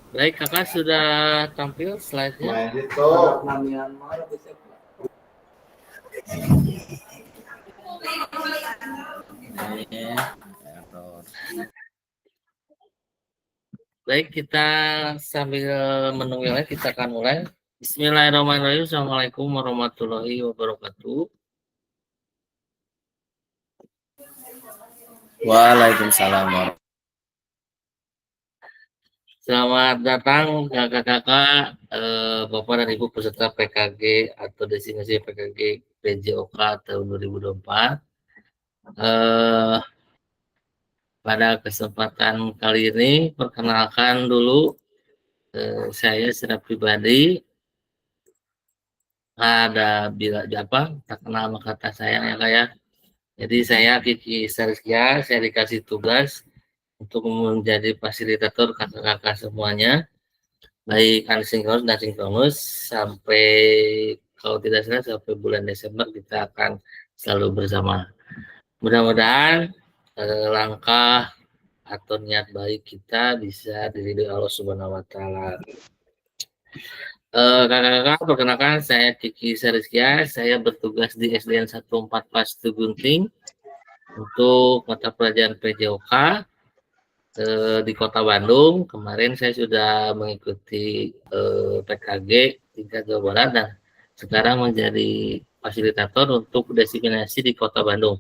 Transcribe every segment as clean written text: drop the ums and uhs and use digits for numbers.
Baik, kakak sudah tampil slide-nya. Baik, kita sambil menunggu yang lain, kita akan mulai. Bismillahirrahmanirrahim. Assalamualaikum warahmatullahi wabarakatuh. Waalaikumsalam. Selamat datang kakak-kakak, Bapak dan Ibu peserta PKG atau destinasi PKG PJOK tahun 2024. Pada kesempatan kali ini, perkenalkan dulu saya secara pribadi. Ada bila apa tak kenal maka kata sayang ya kayak. Jadi saya Kiki Sariskia, saya dikasih tugas untuk menjadi fasilitator kakak-kakak semuanya, baik asinkronus dan sinkronus, sampai kalau tidak salah sampai bulan Desember kita akan selalu bersama. Mudah-mudahan langkah atau niat baik kita bisa diridhoi Allah Subhanahu wa taala. Kakak-kakak, perkenalkan saya Kiki Sariskia, saya bertugas di SDN 14 Gunting untuk mata pelajaran PJOK di Kota Bandung. Kemarin saya sudah mengikuti PKG tingkat Jawa Barat dan sekarang menjadi fasilitator untuk destinasi di Kota Bandung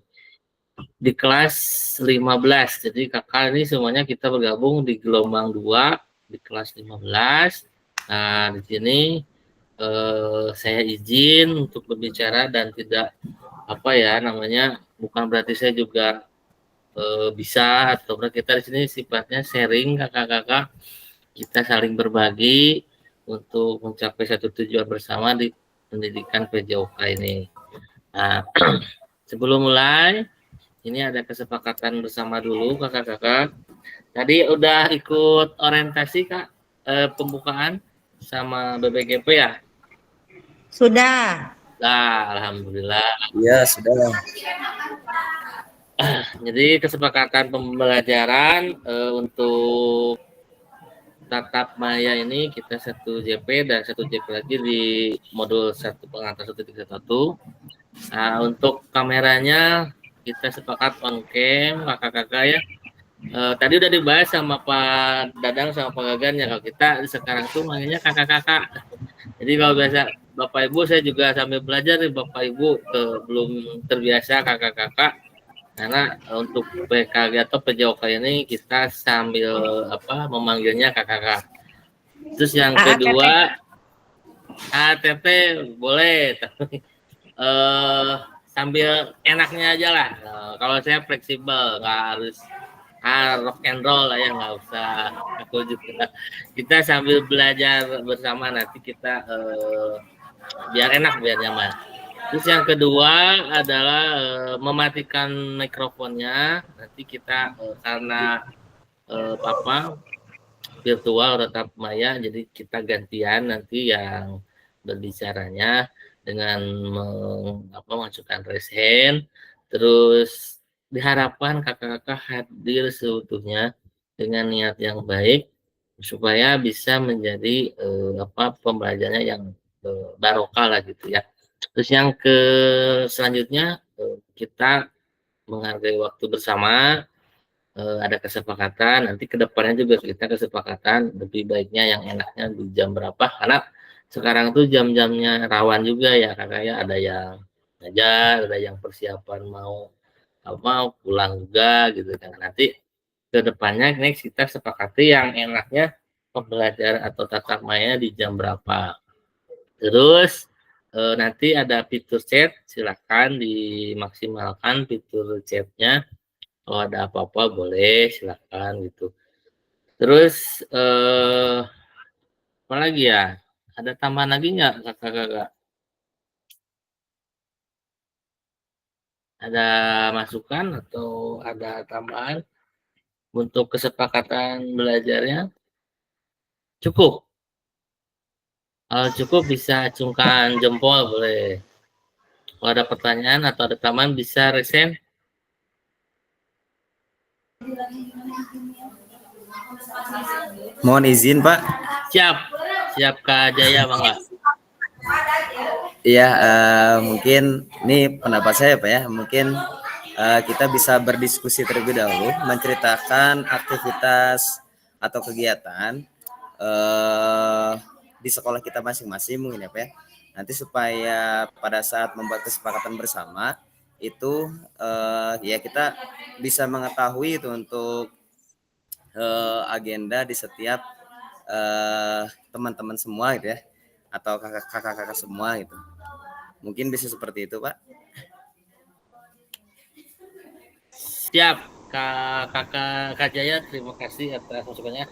di kelas 15. Jadi kakak ini semuanya kita bergabung di gelombang 2 di kelas 15. Nah, di sini saya izin untuk berbicara dan tidak apa ya namanya, bukan berarti saya juga bisa atau kita di sini sifatnya sharing kakak-kakak, kita saling berbagi untuk mencapai satu tujuan bersama di pendidikan PJOK ini. Nah, sebelum mulai, ini ada kesepakatan bersama dulu kakak-kakak. Tadi udah ikut orientasi kak, pembukaan sama BBGP ya? Sudah. Nah, alhamdulillah. Iya, sudah. Jadi kesepakatan pembelajaran untuk tatap maya ini kita 1 JP dan 1 JP lagi di modul 1 pengantar 1.1. Nah, untuk kameranya kita sepakat on cam kakak-kakak ya. Tadi udah dibahas sama Pak Dadang sama Pak Gagan ya, kalau kita sekarang tuh manggilnya kakak-kakak. Jadi kalau biasa Bapak Ibu, saya juga sambil belajar nih Bapak Ibu, belum terbiasa kakak-kakak. Karena untuk PKG atau PJOK ini kita sambil apa memanggilnya kakak-kakak. Terus yang kedua, ATT boleh, tapi sambil enaknya aja lah. Kalau saya fleksibel, nggak harus rock and roll lah ya, nggak usah. Aku juga kita sambil belajar bersama, nanti kita biar enak, biar nyaman. Terus yang kedua adalah mematikan mikrofonnya. Nanti kita karena apa virtual tetap maya, jadi kita gantian nanti yang berbicaranya dengan memasukkan raise hand. Terus diharapkan kakak-kakak hadir seutuhnya dengan niat yang baik supaya bisa menjadi pembelajarannya yang barokah lah gitu ya. Terus yang selanjutnya kita menghargai waktu bersama, ada kesepakatan nanti kedepannya juga kita kesepakatan lebih baiknya yang enaknya di jam berapa, karena sekarang tuh jam-jamnya rawan juga ya kakak ya, ada yang ngajar, ada yang persiapan mau pulang juga gitu kan. Nanti kedepannya next kita sepakati yang enaknya pembelajaran atau tatap maya di jam berapa. Terus nanti ada fitur chat, silakan dimaksimalkan fitur chatnya. Kalau ada apa-apa boleh silakan gitu. Terus apa lagi ya? Ada tambahan lagi nggak kakak-kakak? Ada masukan atau ada tambahan untuk kesepakatan belajarnya? Cukup. Kalau cukup bisa acungkan jempol boleh. Kalau ada pertanyaan atau ada tambahan bisa resen. Mohon izin Pak. Siap, siap Kak Jaya, Bangga. Iya, mungkin ini pendapat saya Pak ya. Mungkin kita bisa berdiskusi terlebih dahulu, menceritakan aktivitas atau kegiatan di sekolah kita masing-masing mungkin ya Pak ya. Nanti supaya pada saat membuat kesepakatan bersama itu ya kita bisa mengetahui itu untuk agenda di setiap teman-teman semua gitu ya, atau kakak-kakak semua gitu. Mungkin bisa seperti itu Pak. Siap, Kak Jaya, terima kasih atas masukannya.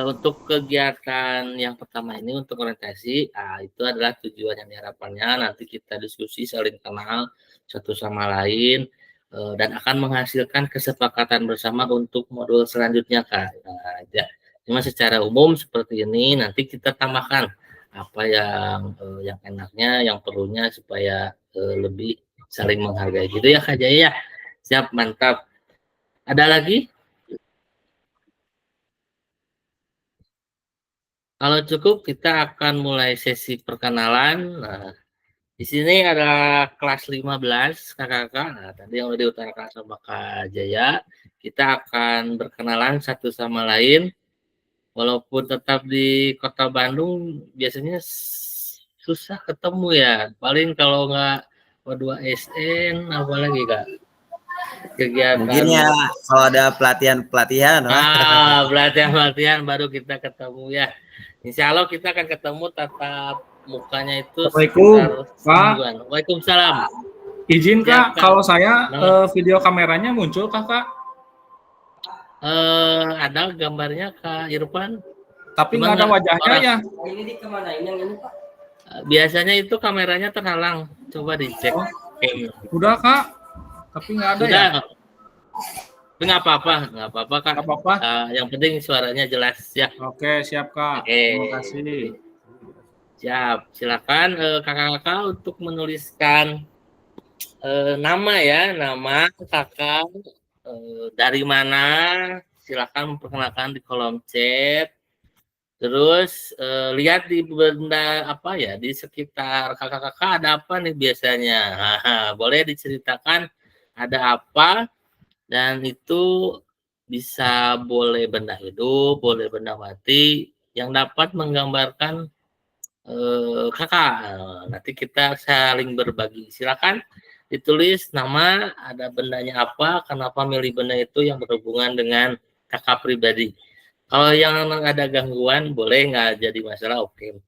Untuk kegiatan yang pertama ini untuk orientasi, itu adalah tujuan yang diharapkannya nanti kita diskusi saling kenal satu sama lain dan akan menghasilkan kesepakatan bersama untuk modul selanjutnya Kak. Ya. Cuma secara umum seperti ini nanti kita tambahkan apa yang enaknya, yang perlunya supaya lebih saling menghargai gitu ya Kak Jaya. Siap, mantap. Ada lagi? Kalau cukup, kita akan mulai sesi perkenalan. Nah, di sini ada kelas 15 kakak-kakak. Nah, tadi yang udah diutarakan sama Kak Jaya, kita akan berkenalan satu sama lain. Walaupun tetap di kota Bandung, biasanya susah ketemu ya. Paling kalau nggak O2SN, apa lagi Kak? Mungkin Kegiatan. ya kalau ada pelatihan-pelatihan Pak. Pelatihan-pelatihan baru kita ketemu ya. Insya Allah kita akan ketemu tatap mukanya itu Assalamualaikum, sekitar Pak. semingguan. Waalaikumsalam. Izin Siap Kak, Kak. kalau saya Nah, video kameranya muncul Kak, ada gambarnya Kak Irfan. tapi Cuma nggak ada nggak wajahnya orang. ya. Biasanya itu kameranya terhalang. Coba dicek. Oh, Oke. udah Kak, tapi nggak ada ya. Sudah. Tapi nggak apa-apa, nggak apa-apa Kak. Nggak apa-apa. Yang penting suaranya jelas ya. Oke, siap Kak. Oke. Terima kasih. Siap. Silakan kakak-kakak untuk menuliskan nama ya, nama kakak dari mana, silakan memperkenalkan di kolom chat. Terus lihat di benda apa ya, di sekitar kakak-kakak ada apa nih biasanya. Boleh diceritakan ada apa, dan itu bisa boleh benda hidup, boleh benda mati yang dapat menggambarkan kakak. Nanti kita saling berbagi. Silakan ditulis nama, ada bendanya apa, kenapa milih benda itu yang berhubungan dengan kakak pribadi. Kalau yang ada gangguan boleh nggak jadi masalah, oke.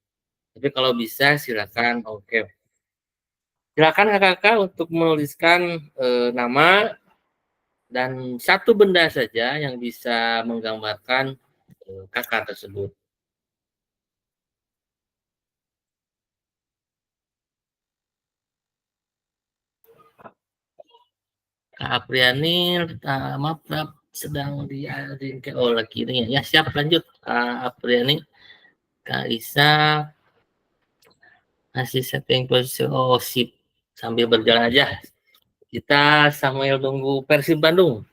Tapi kalau bisa silakan, oke. Silakan kakak untuk menuliskan nama dan satu benda saja yang bisa menggambarkan kakak tersebut. Kak Apriani, maaf sedang di lagi ini ya. Siap lanjut Kak Apriani. Kak Isa masih setting posisi, oh sip, sambil berjalan aja. Kita sambil nunggu Persib Bandung.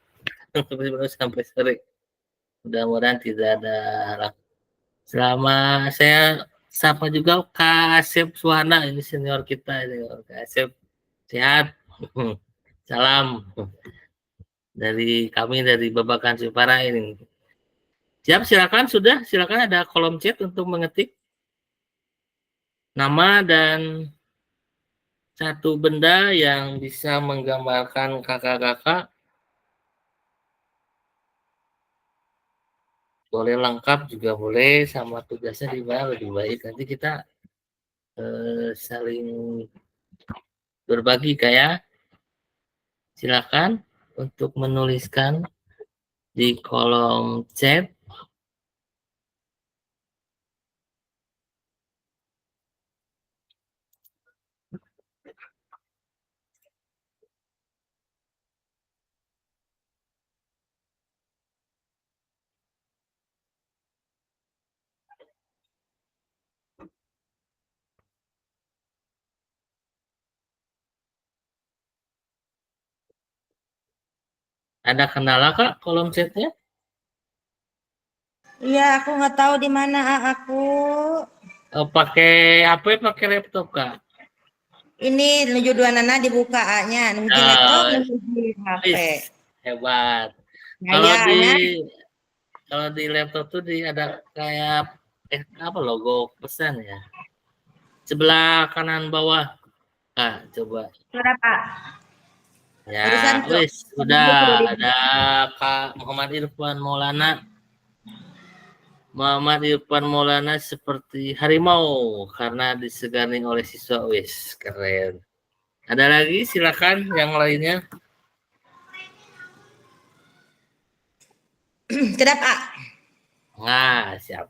Persib Bandung sampai sore. Mudah-mudahan tidak ada hal. Selama saya sapa juga Kak Asep Suhana, ini senior kita ini. Kak Asep sehat. Salam dari kami dari Babakan Sipara ini. Siap, silakan sudah, silakan ada kolom chat untuk mengetik nama dan satu benda yang bisa menggambarkan kakak-kakak. Boleh lengkap juga boleh, sama tugasnya di mana lebih baik. Nanti kita saling berbagi kayak. Silakan untuk menuliskan di kolom chat. Ada kendala Kak kolom chatnya? Iya, aku nggak tahu di mana aku. Pakai HP, pakai laptop Kak. Ini menuju dua nana dibuka A-nya, menuju laptop, Eh, menuju HP. wis, hebat. Kalau di Kayaknya kalau di laptop tuh ada kayak apa logo pesan ya. Sebelah kanan bawah. Coba. sudah Pak. Ya, Barusan tuh. wis, sudah ada Kak Muhammad Irfan Maulana. Muhammad Irfan Maulana seperti harimau karena disegani oleh siswa. Wis, keren. Ada lagi, silakan yang lainnya. Sudah Pak. Nah, siap.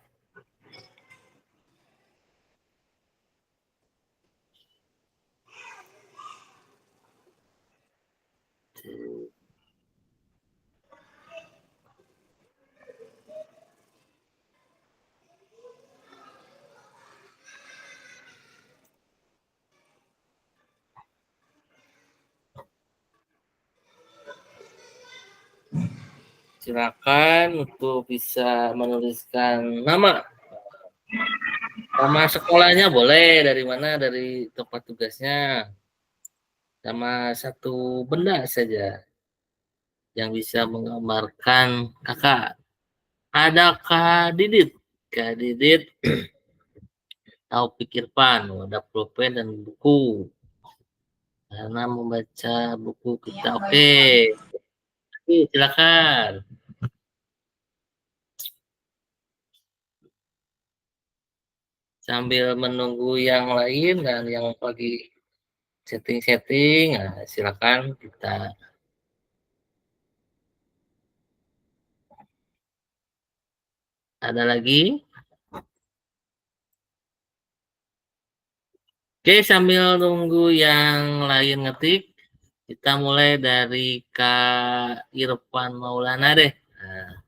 Silakan untuk bisa menuliskan nama. Nama sekolahnya boleh, dari mana, dari tempat tugasnya. Sama satu benda saja yang bisa menggambarkan kakak. Ada Kak Didit. Kak Didit Taufik Irfan, ada pulpen dan buku. Karena membaca buku kita. Oke, silakan. Sambil menunggu yang lain dan yang lagi setting-setting, nah, silakan kita. Ada lagi? Oke, sambil nunggu yang lain ngetik, kita mulai dari Kak Irfan Maulana deh. Nah,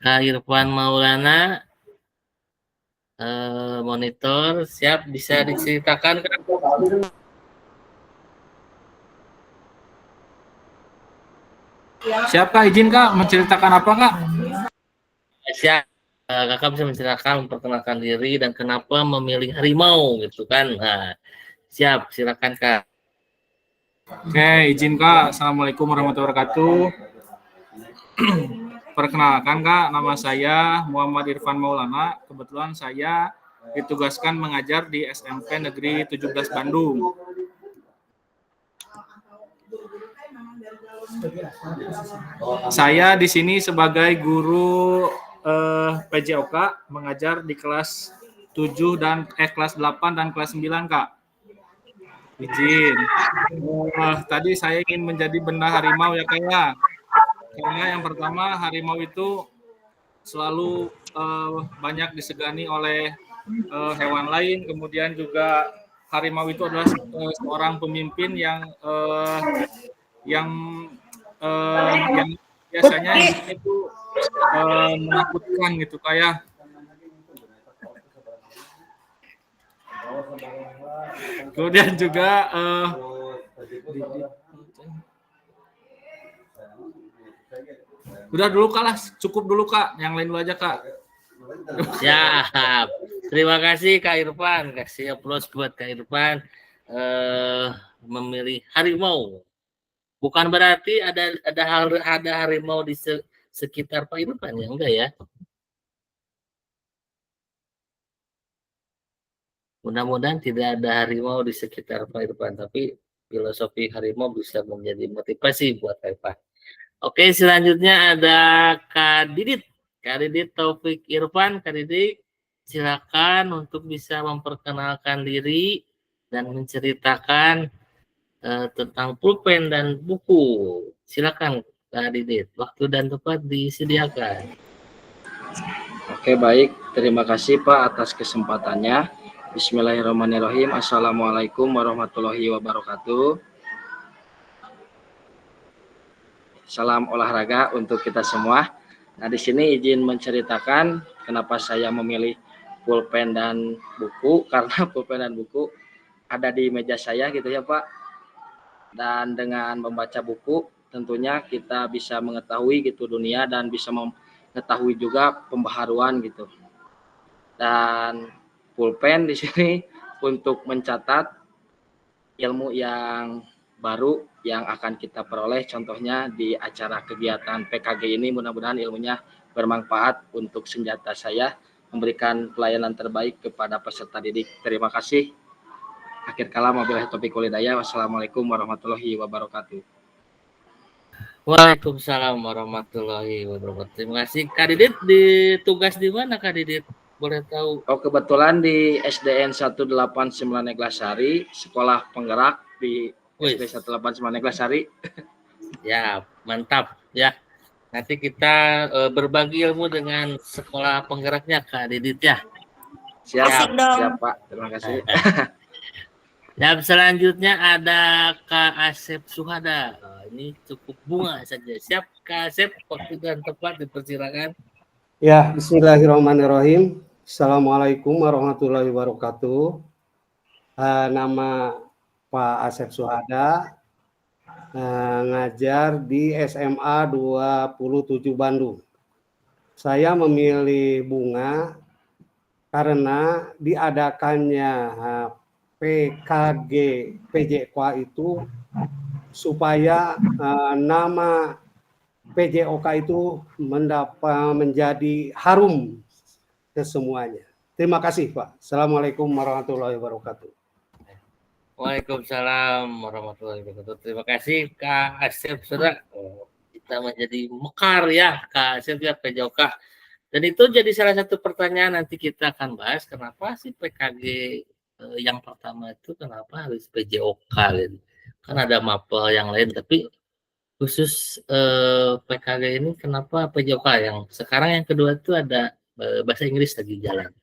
Kak Irfan Maulana, monitor, siap, bisa diceritakan Kak? Siap Kak, izin Kak menceritakan apa Kak? Siap. Kakak bisa menceritakan, memperkenalkan diri dan kenapa memilih harimau gitu kan. Nah, siap, silakan Kak. Oke, izin Kak. Assalamualaikum warahmatullahi wabarakatuh. Perkenalkan Kak, nama saya Muhammad Irfan Maulana. Kebetulan saya ditugaskan mengajar di SMP Negeri 17 Bandung. Saya di sini sebagai guru PJOK mengajar di kelas 7 dan kelas 8 dan kelas 9 Kak. Izin. Tadi saya ingin menjadi benda harimau ya Kak ya. Karena yang pertama harimau itu selalu banyak disegani oleh hewan lain. Kemudian juga harimau itu adalah seorang pemimpin yang yang biasanya itu menakutkan gitu kayak. Kemudian juga udah dulu Kak lah, cukup dulu Kak, yang lain dulu aja Kak. Siap. Terima kasih Kak Irfan. Kasih aplaus buat Kak Irfan memilih harimau. Bukan berarti ada harimau di sekitar Pak Irfan ya, enggak ya? Mudah-mudahan tidak ada harimau di sekitar Pak Irfan, tapi filosofi harimau bisa menjadi motivasi buat Pak Irfan. Oke, selanjutnya ada Kak Didit. Kak Didit Taufik Irfan. Kak Didit, silakan untuk bisa memperkenalkan diri dan menceritakan tentang pulpen dan buku. Silakan Kak Didit, waktu dan tempat disediakan. Oke, baik. Terima kasih Pak atas kesempatannya. Bismillahirrahmanirrahim. Assalamualaikum warahmatullahi wabarakatuh. Salam olahraga untuk kita semua. Nah, di sini izin menceritakan kenapa saya memilih pulpen dan buku, karena pulpen dan buku ada di meja saya gitu ya Pak. Dan dengan membaca buku tentunya kita bisa mengetahui gitu dunia dan bisa mengetahui juga pembaharuan gitu. Dan pulpen di sini untuk mencatat ilmu yang baru yang akan kita peroleh, contohnya di acara kegiatan PKG ini. Mudah-mudahan ilmunya bermanfaat untuk senjata saya memberikan pelayanan terbaik kepada peserta didik. Terima kasih. Akhir kalam, wabillahi taufiq wal hidayah. Wassalamualaikum warahmatullahi wabarakatuh. Waalaikumsalam warahmatullahi wabarakatuh. Terima kasih. Kak Didit tugas di mana Kak Didit? Boleh tahu? Oh, kebetulan di SDN 189 Neglasari, sekolah penggerak di Wih, SD 189 Neglasari. ya mantap ya. Nanti kita berbagi ilmu dengan sekolah penggeraknya Kak Didit ya. Siap, Asik dong. siap Pak. Terima kasih. Dan selanjutnya ada Kak Asep Suhada. Ini cukup bunga saja. Siap Kak Asep, waktu dan tempat dipersilakan. Ya, bismillahirrahmanirrahim. Assalamualaikum warahmatullahi wabarakatuh. Nama Pak Asep Suhada, ngajar di SMA 27 Bandung. Saya memilih bunga karena diadakannya PKG PJOK itu supaya nama PJOK itu menjadi harum ke semuanya. Terima kasih Pak. Assalamualaikum warahmatullahi wabarakatuh. Waalaikumsalam warahmatullahi wabarakatuh. Terima kasih Kak Asep. Saudara, kita menjadi mekar ya Kak Asep ya PJOK. Dan itu jadi salah satu pertanyaan nanti kita akan bahas. Kenapa sih PKG yang pertama itu kenapa harus PJOK? Kan ada mapel yang lain, tapi khusus PKG ini kenapa PJOK? Yang sekarang yang kedua itu ada bahasa Inggris lagi jalan.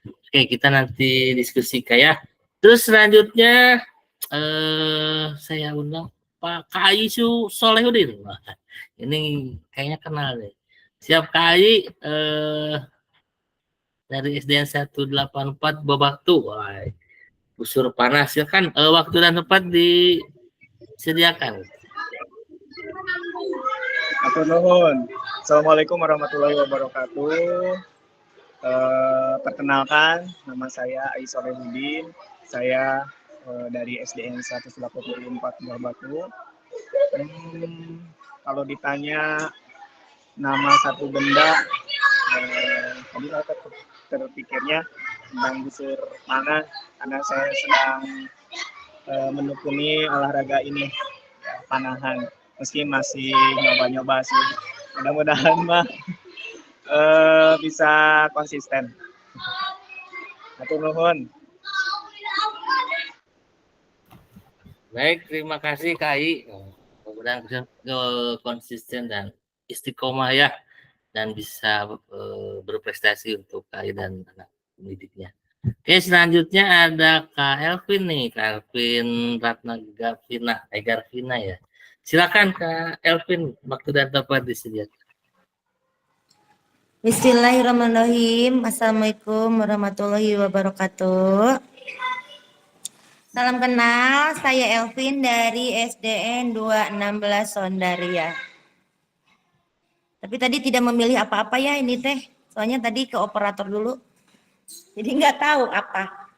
Oke, kita nanti diskusi kayak. Terus selanjutnya saya undang Pak Kaisu Solehudin. Wah, ini kayaknya kenal deh. Siap Kai dari SDN 184 Babaktu. Wah, busur panas ya kan, waktu dan tempat disediakan. Atur nuhun. Assalamualaikum warahmatullahi wabarakatuh. Perkenalkan, nama saya Ais Solehudin. Saya dari SDN 184 Buah Batu. Kalau ditanya nama satu benda, tadi saya terpikirnya tentang busur panah karena saya sedang menekuni olahraga ini, panahan. Meski masih nyoba-nyoba sih, mudah-mudahan mah bisa konsisten. Atur nuhun. Baik, terima kasih Kai. Mudah-mudahan bisa konsisten dan istiqomah ya, dan bisa berprestasi untuk Kai dan anak pendidiknya. Oke, selanjutnya ada Kak Elvin nih, Kak Elvin Ratna Garvina ya. Silakan Kak Elvin, waktu dan tempat disediakan. Bismillahirrahmanirrahim. Assalamualaikum warahmatullahi wabarakatuh. Salam kenal, saya Elvin dari SDN 216 Sondaria. Tapi tadi tidak memilih apa-apa ya ini teh. Soalnya tadi ke operator dulu. Jadi nggak tahu apa.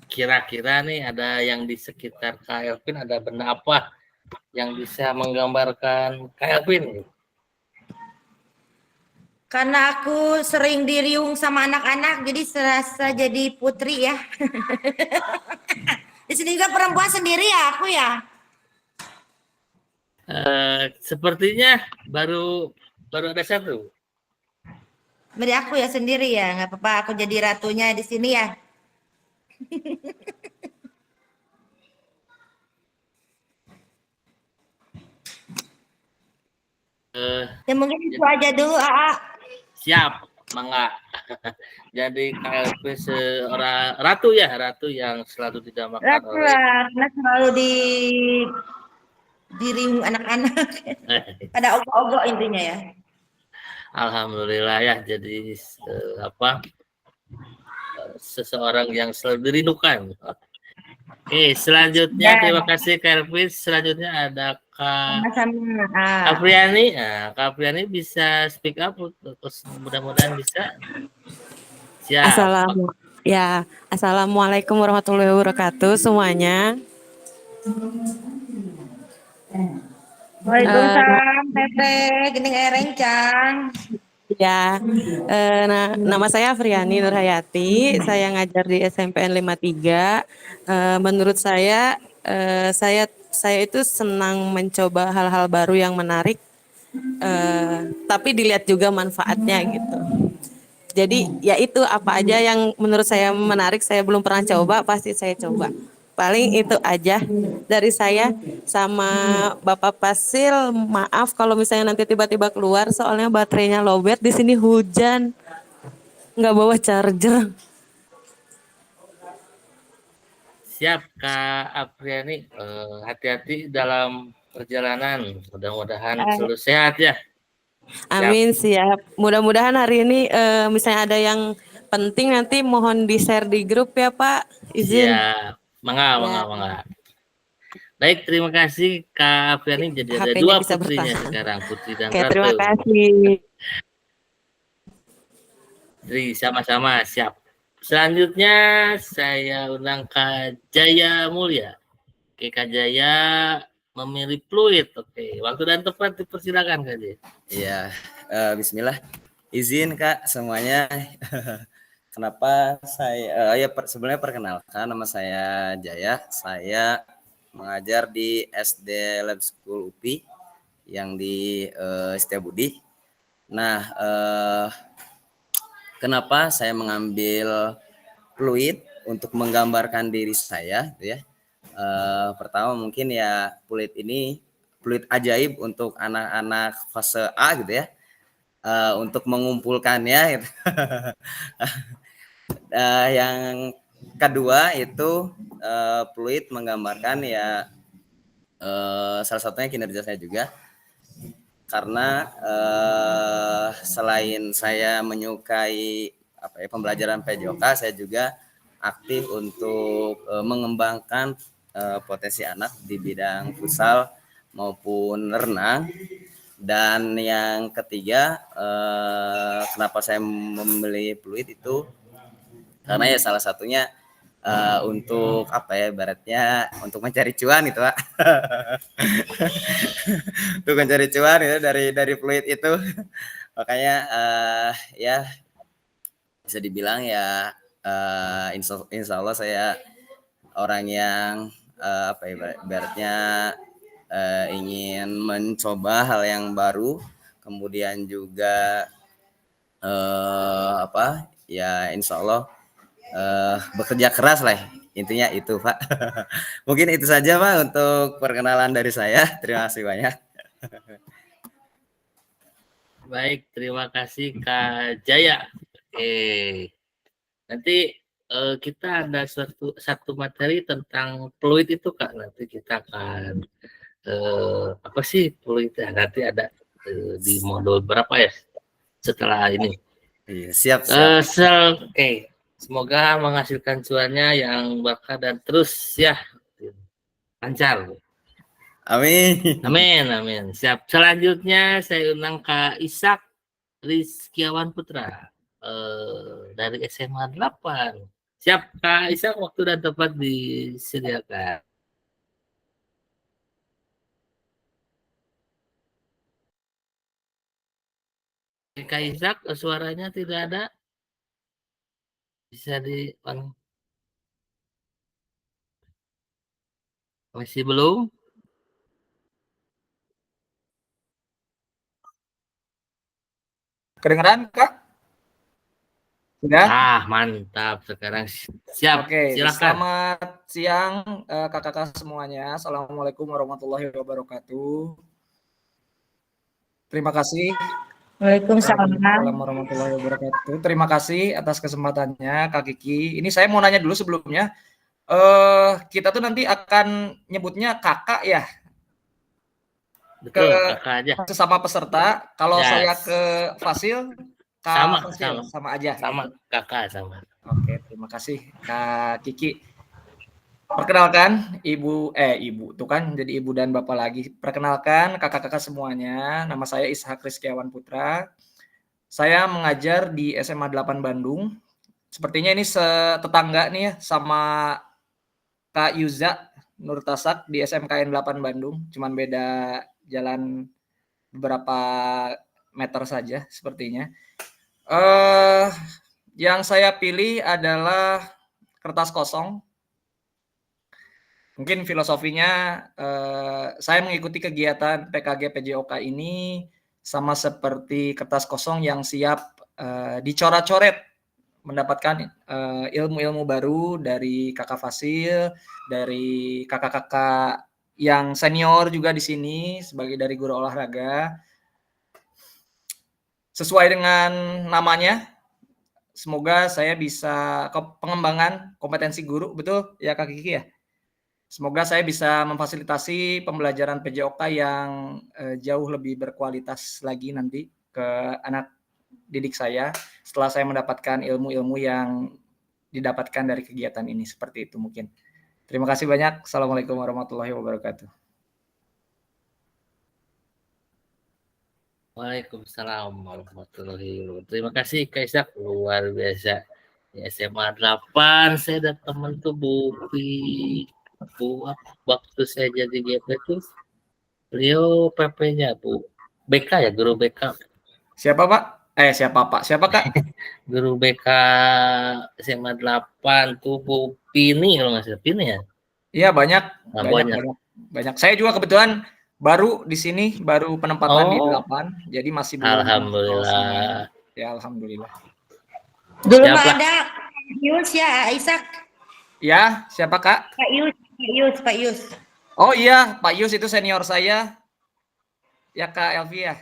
Kira-kira nih ada yang di sekitar Kak Elvin, ada benda apa yang bisa menggambarkan Kak Elvin? Karena aku sering diriung sama anak-anak, jadi serasa jadi putri ya. Di sini juga perempuan sendiri ya aku ya. Sepertinya baru ada satu. Beri aku ya sendiri ya, nggak apa-apa. Aku jadi ratunya di sini ya. Ya mungkin itu aja dulu, Aa. Siap, mangga. Jadi KLP seorang ratu ya, ratu yang selalu didamakan Ratu lah, karena selalu diriung anak-anak. Pada ogok-ogok intinya ya. Alhamdulillah ya, jadi seseorang yang selalu dirindukan. Oke, selanjutnya Ya, terima kasih Kak Elvin. Selanjutnya ada Kak sama-sama. Apriani. Nah, Kak Apriani bisa speak up, terus mudah-mudahan bisa. Siap. Assalamualaikum warahmatullahi wabarakatuh semuanya. Waalaikumsalam, Teteh. Gini Erencang. Nama saya Afriani Nurhayati. Saya ngajar di SMPN 53. Menurut saya itu senang mencoba hal-hal baru yang menarik, tapi dilihat juga manfaatnya gitu. Jadi ya itu apa aja yang menurut saya menarik, saya belum pernah coba, pasti saya coba. Paling itu aja dari saya. Sama Bapak Pasil, maaf kalau misalnya nanti tiba-tiba keluar, soalnya baterainya lowbat, di sini hujan, nggak bawa charger. Siap Kak Apriani. Hati-hati dalam perjalanan. Mudah-mudahan selalu sehat ya. Amin, siap. Mudah-mudahan hari ini misalnya ada yang penting nanti mohon di-share di grup ya Pak. Izin. Siap. Mangga. Baik, terima kasih Kak Apriani. Jadi ada HP-nya dua bisa putrinya bertahan. sekarang, Putri dan Oke, Ratu. terima kasih. Tri, sama-sama, siap. Selanjutnya saya undang Kak Jaya Mulia. Oke, Kak Jaya memilih fluid. Oke, waktu dan tempat dipersilakan Kak Jaya. Iya, Bismillah. Izin Kak semuanya. Kenapa saya sebenarnya perkenalkan, nama saya Jaya. Saya mengajar di SD Lab School UPI yang di Setiabudi. Nah, kenapa saya mengambil fluid untuk menggambarkan diri saya, gitu ya? Pertama mungkin ya fluid ini fluid ajaib untuk anak-anak fase A gitu ya, untuk mengumpulkannya. Gitu. Yang kedua itu fluid menggambarkan ya salah satunya kinerja saya juga, karena selain saya menyukai pembelajaran PJOK, saya juga aktif untuk mengembangkan potensi anak di bidang futsal maupun renang. Dan yang ketiga, kenapa saya memilih fluid itu karena ya salah satunya untuk ibaratnya untuk mencari cuan gitu Pak. Untuk mencari cuan itu dari fluid itu. Makanya ya bisa dibilang ya insya Allah saya orang yang ibaratnya ingin mencoba hal yang baru, kemudian juga ya insya Allah bekerja keras lah, intinya itu Pak. Mungkin itu saja Pak untuk perkenalan dari saya. Terima kasih banyak. Baik, terima kasih Kak Jaya. Oke, nanti kita ada satu materi tentang fluid itu Kak. Nanti kita akan apa sih fluid? Nanti ada di modul berapa ya setelah ini? Iya, siap. Oke, semoga menghasilkan cuannya yang berkah dan terus ya lancar. Amin. Siap. Selanjutnya saya undang Kak Ishak Rizkiawan Putra dari SMA 8. Siap Kak Ishak, waktu dan tempat disediakan. Kak Ishak, suaranya tidak ada. Bisa di on. Masih belum? Kedengeran Kak? Sudah? Mantap. Sekarang siap. Oke, silakan. Selamat siang kakak-kakak semuanya. Assalamualaikum warahmatullahi wabarakatuh. Terima kasih. Waalaikumsalam. Waalaikumsalam warahmatullahi wabarakatuh. Terima kasih atas kesempatannya Kak Kiki. Ini saya mau nanya dulu sebelumnya. Kita tuh nanti akan nyebutnya kakak ya. Betul, kakak aja. Sesama peserta. Kalau saya ke Fasil, sama aja. Sama kakak sama. Oke, terima kasih Kak Kiki. Perkenalkan ibu tuh kan jadi ibu dan bapak lagi. Perkenalkan kakak-kakak semuanya, nama saya Ishak Rizkiawan Putra. Saya mengajar di SMA 8 Bandung. Sepertinya ini tetangga nih ya sama Kak Yuza Nurtasak di SMKN 8 Bandung, cuman beda jalan beberapa meter saja sepertinya. Yang saya pilih adalah kertas kosong. Mungkin filosofinya saya mengikuti kegiatan PKG PJOK ini sama seperti kertas kosong yang siap dicoret-coret, mendapatkan ilmu-ilmu baru dari Kakak Fasil, dari kakak-kakak yang senior juga di sini sebagai dari guru olahraga. Sesuai dengan namanya, semoga saya bisa pengembangan kompetensi guru, betul ya Kak Kiki ya? Semoga saya bisa memfasilitasi pembelajaran PJOK yang jauh lebih berkualitas lagi nanti ke anak didik saya setelah saya mendapatkan ilmu-ilmu yang didapatkan dari kegiatan ini. Seperti itu mungkin. Terima kasih banyak. Assalamualaikum warahmatullahi wabarakatuh. Waalaikumsalam warahmatullahi wabarakatuh. Terima kasih Kak Ishak, luar biasa. Di SMA 8 saya ada teman tuh Bu waktu saya jadi GP itu beliau PP-nya Bu BK ya, guru BK. Siapa Pak? Siapa Pak? Siapa Kak? Guru BK SMA 8 tuh Bu Pini kalau nggak salah. Pini ya? Iya banyak. Nah, Banyak. Saya juga kebetulan baru di sini, baru penempatan di 8, jadi masih belum. Alhamdulillah. Ya alhamdulillah. Dulu ada Yus ya, Ishak. Ya, siapa Kak? Pak Yus. Oh iya, Pak Yus itu senior saya. Ya Kak Elvi ya.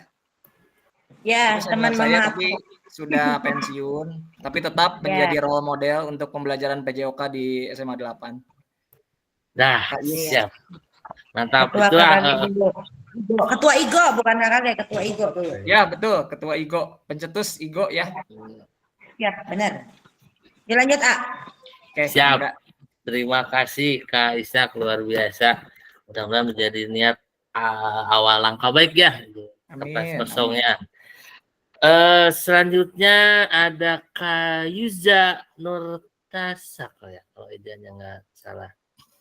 Ya, teman saya mama tapi sudah pensiun, tapi tetap menjadi role model untuk pembelajaran PJOK di SMA 8. Dah, siap. Mantap. Ketua Igo, bukan kakak, Ketua Igo dulu. Ya, betul, Ketua Igo. Pencetus Igo ya. Siap, benar. Dilanjut, A. Oke, siap. Enggak. Terima kasih Kak Ishak, luar biasa. Mudah-mudahan menjadi niat awal langkah baik ya. Kertas kosongnya. Selanjutnya ada Kak Yuza Nurtasak ya, kalau idenya nggak salah.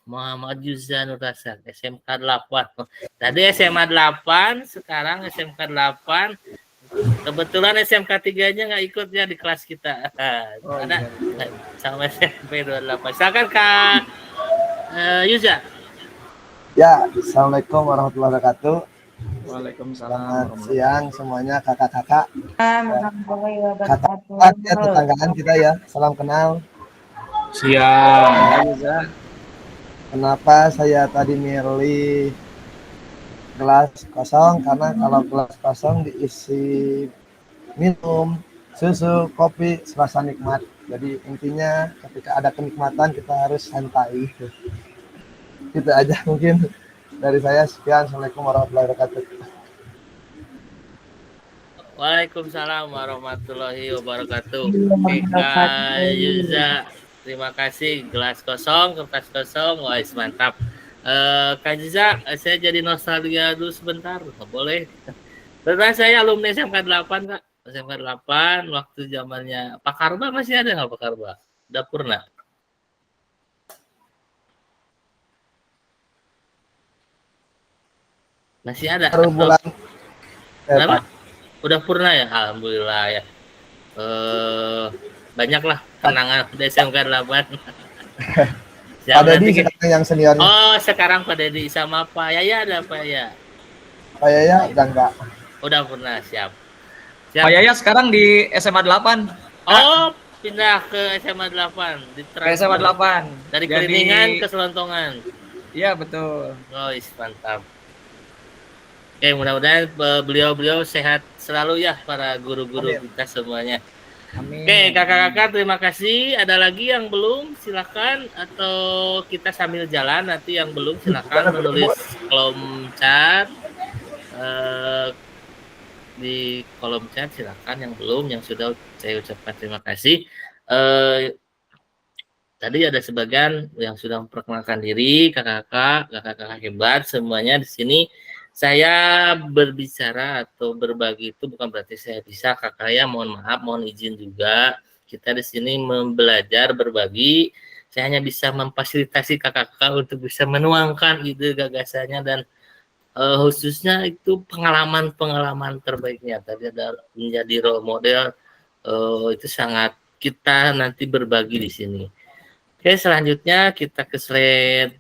Muhammad Yuza Nurtasak, SMK 8. Tadi SMA 8, sekarang SMK 8. Kebetulan SMK 3-nya nggak ikut ya di kelas kita. Ada sama SMP 28. Silakan Kak Yuza. Ya, Assalamualaikum warahmatullahi wabarakatuh. Waalaikumsalam. Selamat siang semuanya kakak-kakak. Warahmatullahi wabarakatuh. Ya, tetanggaan kita ya. Salam kenal. Siang. Kenapa saya tadi milih gelas kosong? Karena kalau gelas kosong diisi minum, susu, kopi, serasa nikmat. Jadi intinya ketika ada kenikmatan kita harus santai. Gitu aja mungkin dari saya. Sekian. Assalamualaikum warahmatullahi wabarakatuh. Waalaikumsalam warahmatullahi wabarakatuh. Kak Yuza, terima kasih. Gelas kosong, kertas kosong, wah mantap. Kak Yuza, saya jadi nostalgia dulu sebentar, boleh? Karena saya alumni SMK 8 Kak. SMK 8 waktu zamannya Pak Karba, masih ada nggak Pak Karba? Udah purna? Masih ada. Baru bulan udah purna ya, alhamdulillah ya. Banyaklah kenangan di SMK 8. Pak Dedi sekarang yang seniornya. Oh, sekarang Pak Dedi sama Pak Yaya ada Pak Yaya. Pak Yaya udah enggak. Udah purna, siap. Pak Yaya sekarang di SMA 8. Oh, pindah ke SMA 8 di SMA 8. Dari Keliningan ke Selontongan. Iya, betul. Oh, mantap. Oke, mudah-mudahan beliau-beliau sehat selalu ya, para guru-guru kita semuanya. Amin. Oke, kakak-kakak terima kasih. Ada lagi yang belum? Silakan, atau kita sambil jalan. Nanti yang belum silakan menulis kolom chat. Di kolom chat silakan, yang belum, yang sudah saya ucapkan terima kasih. tadi ada sebagian yang sudah memperkenalkan diri, kakak-kakak hebat semuanya di sini. Saya berbicara atau berbagi itu bukan berarti saya bisa, kakak ya, mohon maaf, mohon izin juga. Kita di sini belajar berbagi. Saya hanya bisa memfasilitasi kakak-kakak untuk bisa menuangkan ide gagasannya dan khususnya itu pengalaman-pengalaman terbaiknya. Tadi ada menjadi role model, itu sangat kita nanti berbagi di sini. Oke, selanjutnya kita ke slide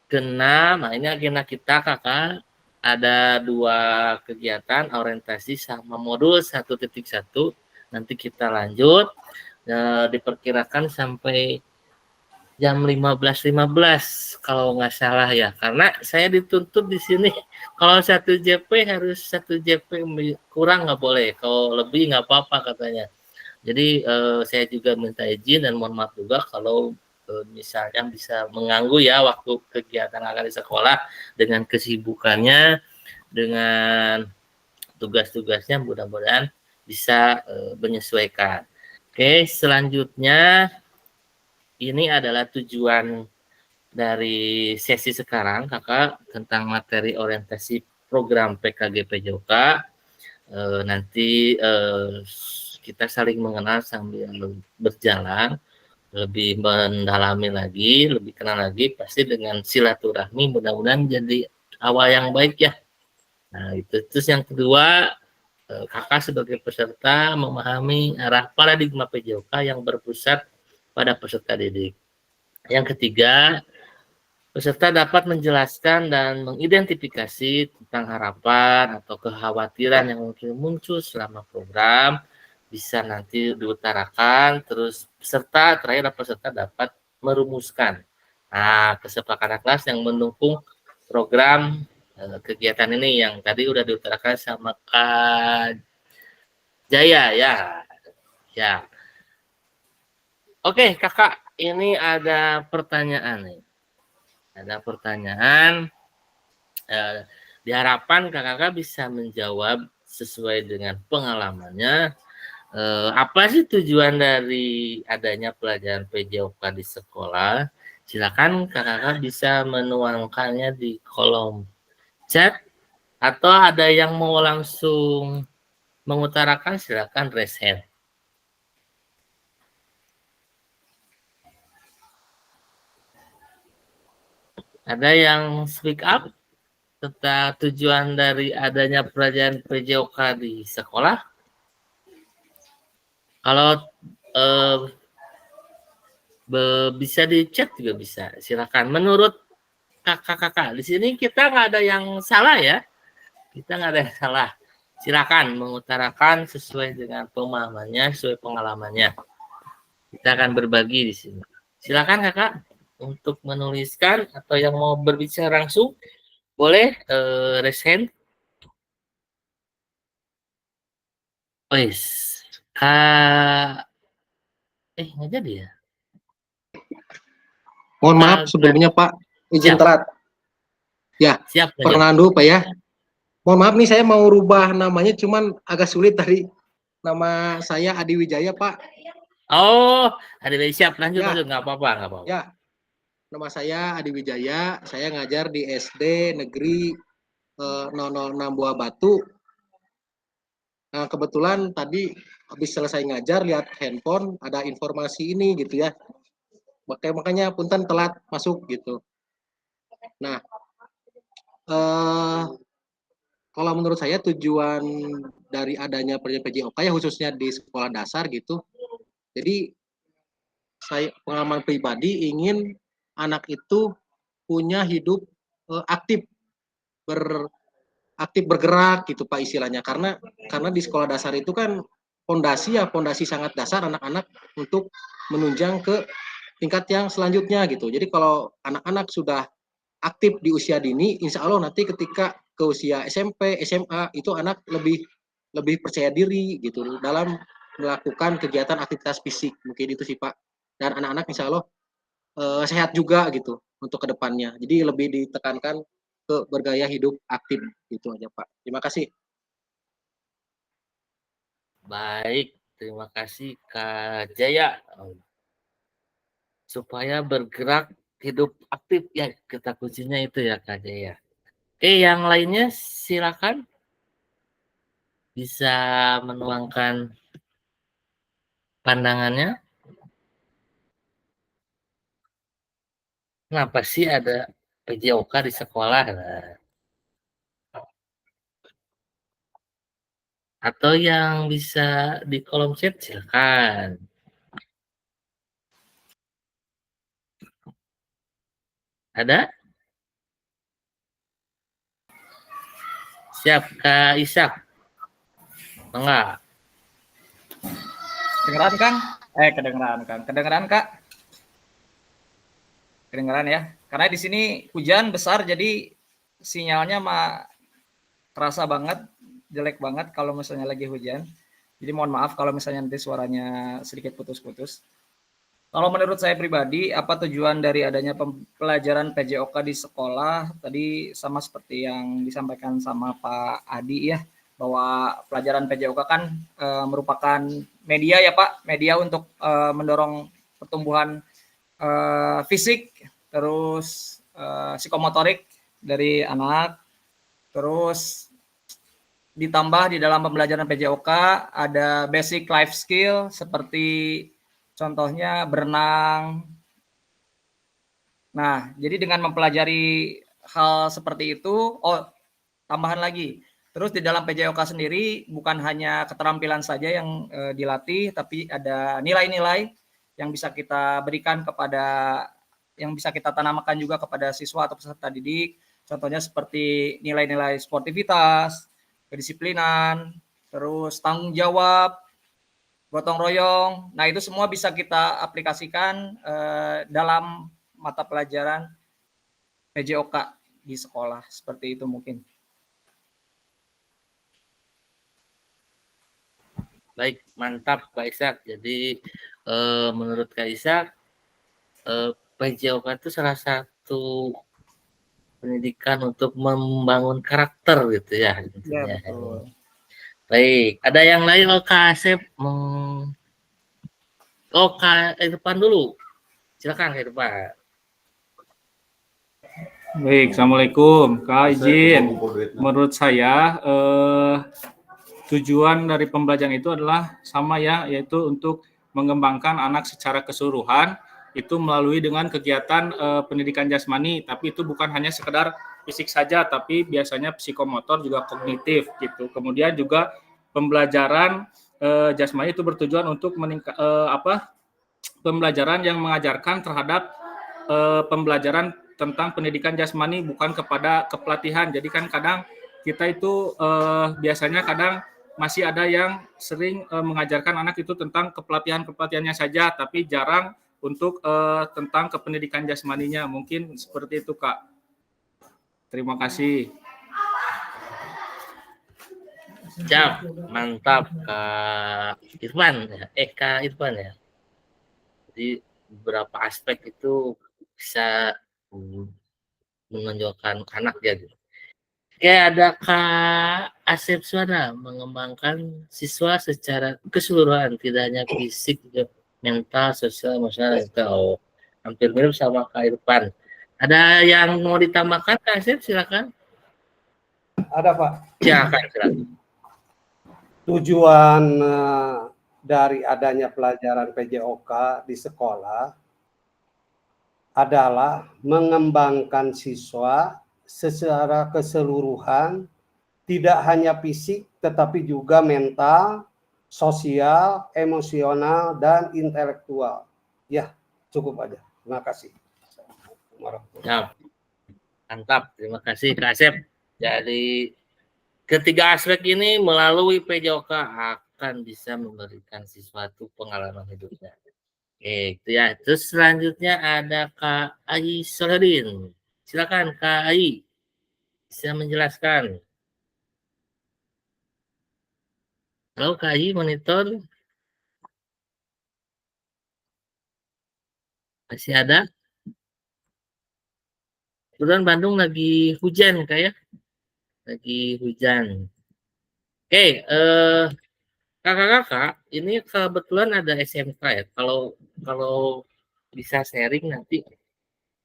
ke-6. Nah, ini agenda kita, kakak. Ada 2 kegiatan, orientasi sama modul 1.1. Nanti kita lanjut. Diperkirakan sampai jam 15.15 kalau nggak salah ya, karena saya dituntut di sini kalau 1 JP harus 1 JP, kurang nggak boleh, kalau lebih nggak apa-apa katanya. Jadi saya juga minta izin dan mohon maaf juga kalau misalnya bisa mengganggu ya waktu kegiatan kakak di sekolah dengan kesibukannya, dengan tugas-tugasnya, mudah-mudahan bisa menyesuaikan. Oke, selanjutnya ini adalah tujuan dari sesi sekarang, kakak, tentang materi orientasi program PKG PJOK. Nanti kita saling mengenal sambil berjalan, lebih mendalami lagi, lebih kenal lagi, pasti dengan silaturahmi, mudah-mudahan jadi awal yang baik ya. Nah, itu. Terus yang kedua, kakak sebagai peserta memahami arah paradigma PJOK yang berpusat pada peserta didik. Yang ketiga, peserta dapat menjelaskan dan mengidentifikasi tentang harapan atau kekhawatiran yang mungkin muncul selama program, bisa nanti diutarakan, terus peserta dapat merumuskan kesepakatan kelas yang mendukung program kegiatan ini yang tadi udah diutarakan sama Kak Jaya ya. Ya. Oke, kakak, ini ada pertanyaan nih. Ada pertanyaan. Diharapkan kakak bisa menjawab sesuai dengan pengalamannya. Apa sih tujuan dari adanya pelajaran PJOK di sekolah? Silakan kakak bisa menuangkannya di kolom chat, atau ada yang mau langsung mengutarakan, silakan raise hand. Ada yang speak up tentang tujuan dari adanya pelajaran PJOK di sekolah? Kalau bisa di chat juga bisa, silakan. Menurut kakak-kakak di sini kita nggak ada yang salah ya, kita nggak ada yang salah. Silakan mengutarakan sesuai dengan pemahamannya, sesuai pengalamannya. Kita akan berbagi di sini. Silakan kakak untuk menuliskan, atau yang mau berbicara langsung boleh raise hand. Wes, kak, nggak jadi ya? Mohon maaf sebelumnya Pak, izin telat. Ya, siap. perkenalan dulu Pak ya. Mohon maaf nih, saya mau rubah namanya, cuman agak sulit tadi. Nama saya Adi Wijaya Pak. Oh, Adi Wijaya, siap. Lanjut, nggak apa-apa. Ya, nama saya Adi Wijaya. Saya ngajar di SD Negeri 006 Buah Batu. Nah, kebetulan tadi habis selesai ngajar, lihat handphone, ada informasi ini gitu ya. Makanya punten telat masuk gitu. Nah, kalau menurut saya tujuan dari adanya PJOK ya khususnya di sekolah dasar gitu. Jadi saya pengalaman pribadi ingin anak itu punya hidup aktif bergerak gitu Pak istilahnya, karena di sekolah dasar itu kan pondasi sangat dasar anak-anak untuk menunjang ke tingkat yang selanjutnya gitu. Jadi kalau anak-anak sudah aktif di usia dini, insya Allah nanti ketika ke usia SMP, SMA itu anak lebih percaya diri gitu dalam melakukan kegiatan aktivitas fisik, mungkin itu sih Pak. Dan anak-anak insya Allah sehat juga gitu untuk kedepannya. Jadi lebih ditekankan ke bergaya hidup aktif gitu aja Pak. Terima kasih. Baik, terima kasih Kak Jaya. supaya bergerak hidup aktif ya, kata kuncinya itu ya Kak Jaya. Oke, yang lainnya silakan bisa menuangkan pandangannya. Kenapa sih ada PJOK di sekolah? Nah, atau yang bisa di kolom chat silakan. Ada? Siap Kak Ishak? Enggak. Kedengeran Kang? Kedengeran Kang. Kedengeran Kak? Kedengeran ya? Karena di sini hujan besar jadi sinyalnya mah terasa banget, jelek banget kalau misalnya lagi hujan. Jadi mohon maaf kalau misalnya nanti suaranya sedikit putus-putus. Kalau menurut saya pribadi, apa tujuan dari adanya pelajaran PJOK di sekolah? Tadi sama seperti yang disampaikan sama Pak Adi ya, bahwa pelajaran PJOK kan merupakan media ya Pak, media untuk mendorong pertumbuhan fisik, terus psikomotorik dari anak, terus ditambah di dalam pembelajaran PJOK ada basic life skill seperti contohnya berenang. Nah, jadi dengan mempelajari hal seperti itu, tambahan lagi. Terus di dalam PJOK sendiri bukan hanya keterampilan saja yang dilatih, tapi ada nilai-nilai yang bisa kita berikan kepada, yang bisa kita tanamkan juga kepada siswa atau peserta didik. Contohnya seperti nilai-nilai sportivitas, kedisiplinan, terus tanggung jawab, gotong royong. Nah, itu semua bisa kita aplikasikan dalam mata pelajaran PJOK di sekolah. Seperti itu mungkin. Baik, mantap Kak Ishak. Jadi menurut Kak Ishak, PJOK itu salah satu pendidikan untuk membangun karakter gitu ya. Ya, betul. Baik, ada yang lain? Kak Asep, Kak Irfan dulu. Silakan Kak Irfan. Baik, Assalamualaikum. Kak izin, menurut saya tujuan dari pembelajaran itu adalah sama ya, yaitu untuk mengembangkan anak secara keseluruhan, itu melalui dengan kegiatan pendidikan jasmani, tapi itu bukan hanya sekedar fisik saja, tapi biasanya psikomotor juga kognitif gitu. Kemudian juga pembelajaran jasmani itu bertujuan untuk pembelajaran yang mengajarkan terhadap pembelajaran tentang pendidikan jasmani, bukan kepada kepelatihan. Jadi kan kadang kita itu biasanya kadang masih ada yang sering mengajarkan anak itu tentang kepelatihannya saja, tapi jarang untuk tentang kependidikan jasmaninya. Mungkin seperti itu Kak. Terima kasih. Siap, mantap Kak Irfan ya. Kak Irfan ya. Jadi beberapa aspek itu bisa menonjolkan anak ya gitu. Oke, ada Kak Asep Suwana mengembangkan siswa secara keseluruhan, tidak hanya fisik, juga mental, sosial, emosional. Oh, hampir mirip sama Kak Irfan. Ada yang mau ditambahkan Kak Asep? Silakan. Ada Pak. Silakan. Tujuan dari adanya pelajaran PJOK di sekolah adalah mengembangkan siswa secara keseluruhan, tidak hanya fisik tetapi juga mental, sosial, emosional, dan intelektual. Ya, cukup aja. Terima kasih. Ya, mantap. Terima kasih Kak Asep. Jadi ketiga aspek ini melalui PJOK akan bisa memberikan sesuatu pengalaman hidupnya. Oke, itu ya. Terus selanjutnya ada Kak Ai Soledin. Silakan Kak Ai, bisa menjelaskan. Halo Kak Ai, monitor. Masih ada? Kebetulan Bandung lagi hujan Kak ya. Lagi hujan. Oke, kakak-kakak, ini kebetulan ada SMK ya. Kalau bisa sharing nanti,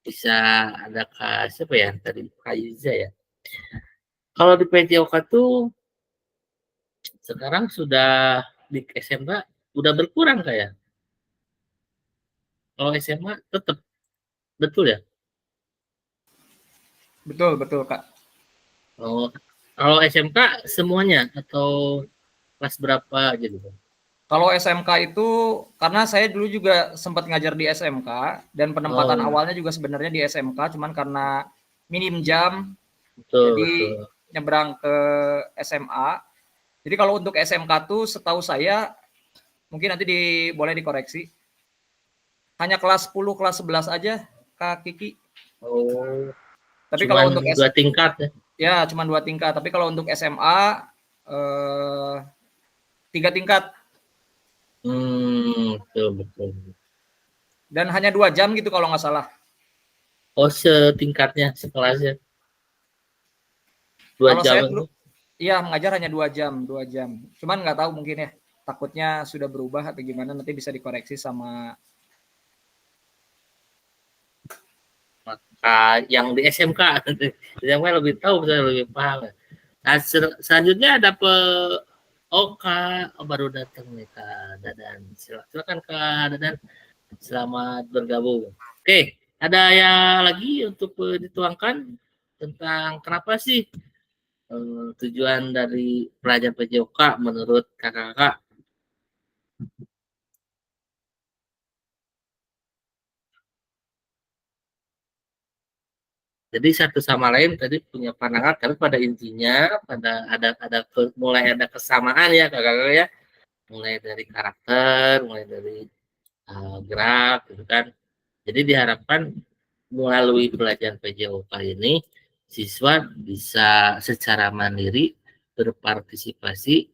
bisa ada siapa ya tadi, Kak Iza ya. Kalau di PJOK tuh sekarang sudah di SMA udah berkurang kayak. Kalau SMA tetap, betul ya? Betul, betul, Kak. Oh, kalau SMK semuanya atau kelas berapa gitu? Kalau SMK itu karena saya dulu juga sempat ngajar di SMK dan penempatan Oh, awalnya juga sebenarnya di SMK, cuman karena minim jam, betul, jadi betul. nyebrang ke SMA. Jadi kalau untuk SMK tuh setahu saya mungkin nanti boleh dikoreksi. Hanya kelas 10, kelas 11 aja, Kak Kiki. Oh, Tapi cuman kalau untuk 2 tingkat ya? ya cuma 2 tingkat. Tapi kalau untuk SMA 3 tingkat Betul, betul. dan hanya 2 jam gitu kalau nggak salah. Oh, setingkatnya, sekelasnya. 2 Kalau jam saya itu. dulu, iya mengajar hanya 2 jam, 2 jam. Cuman nggak tahu mungkin ya, takutnya sudah berubah atau gimana, nanti bisa dikoreksi sama Yang di SMK. SMK lebih tahu, saya lebih paham. Nah, selanjutnya ada oh, Kak, oh, baru datang nih Kak Dadan. Silakan Kak Dadan, selamat bergabung. Oke, ada yang lagi untuk dituangkan tentang kenapa sih tujuan dari pelajar PJOK menurut kakak-kakak? Jadi satu sama lain tadi punya pandangan, tapi pada intinya ada mulai ada kesamaan ya kakak-kakak ya, mulai dari karakter, mulai dari gerak gitu kan. Jadi diharapkan melalui pelajaran PJOK ini siswa bisa secara mandiri berpartisipasi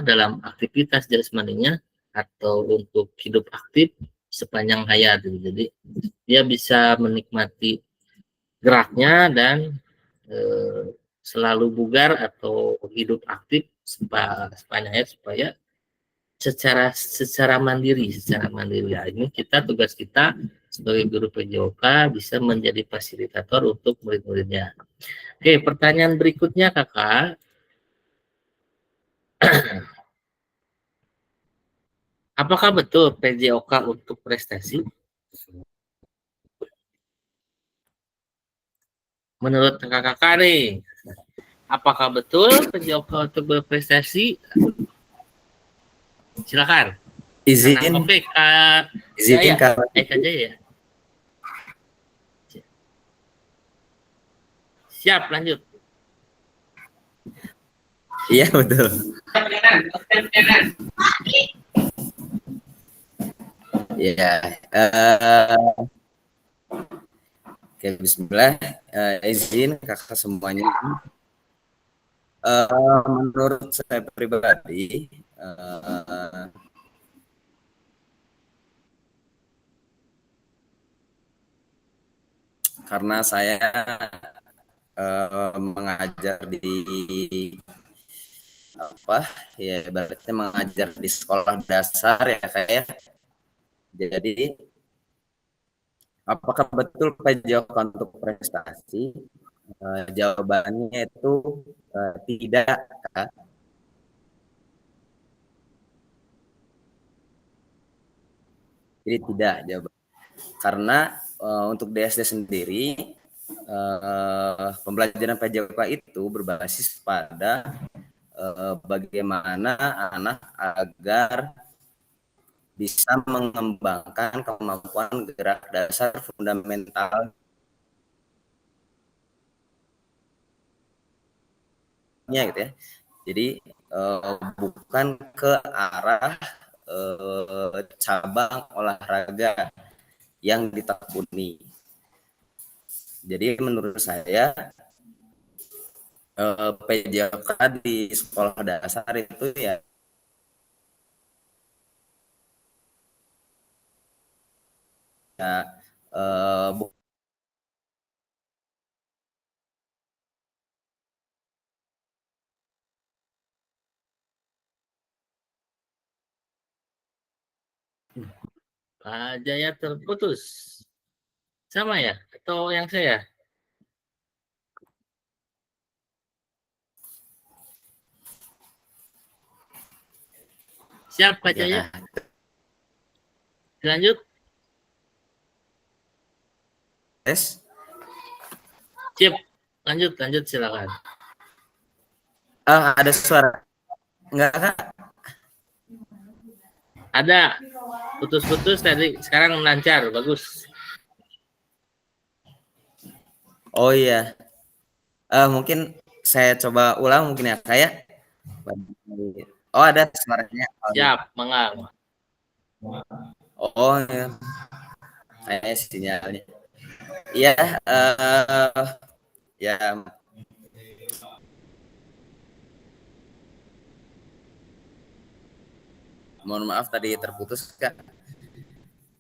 dalam aktivitas jasmaninya atau untuk hidup aktif sepanjang hayat. Jadi dia bisa menikmati geraknya dan selalu bugar atau hidup aktif sepanjang hayat supaya secara mandiri ya. Ini tugas kita sebagai guru PJOK bisa menjadi fasilitator untuk murid-muridnya. Oke, pertanyaan berikutnya kakak, apakah betul PJOK untuk prestasi? Menurut kakak-kakak nih, apakah betul PJOK untuk berprestasi? Silakan. Izin, Oke, Kak. izin Ya, Kak. aja ya. Siap, lanjut. Iya betul. Ya, oke, Bismillah. Izin kakak semuanya. Menurut saya pribadi, karena saya mengajar di ibaratnya mengajar di sekolah dasar ya kayak. Jadi apakah betul PJOK untuk prestasi? Jawabannya itu tidak, Kak. Jadi tidak jawaban. Karena untuk DSD sendiri pembelajaran PJOK itu berbasis pada bagaimana anak agar bisa mengembangkan kemampuan gerak dasar fundamentalnya gitu ya. Jadi bukan ke arah cabang olahraga yang ditekuni. Jadi menurut saya PJOK di sekolah dasar itu ya Kak Jaya terputus. Sama ya? Atau yang saya? Siap Kak Jaya? Lanjut. Tes. Sip. Lanjut silakan. Ada suara. Enggak, Kak? Ada. Putus-putus tadi, sekarang lancar, bagus. Oh iya. Mungkin saya coba ulang mungkin ya, kayak. Oh, ada suaranya. Siap, mangga. Oh ya. Kayaknya sinyalnya. Iya, ya. Mohon maaf tadi terputus, Kak.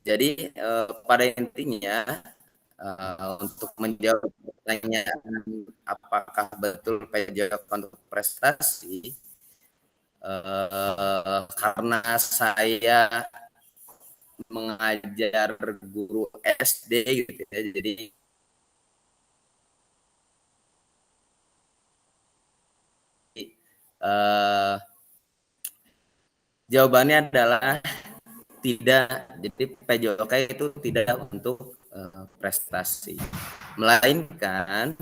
Jadi pada intinya untuk menjawab pertanyaan apakah betul PJOK untuk prestasi, karena saya mengajar guru SD gitu ya, jadi jawabannya adalah tidak. Jadi PJOK itu tidak untuk prestasi, melainkan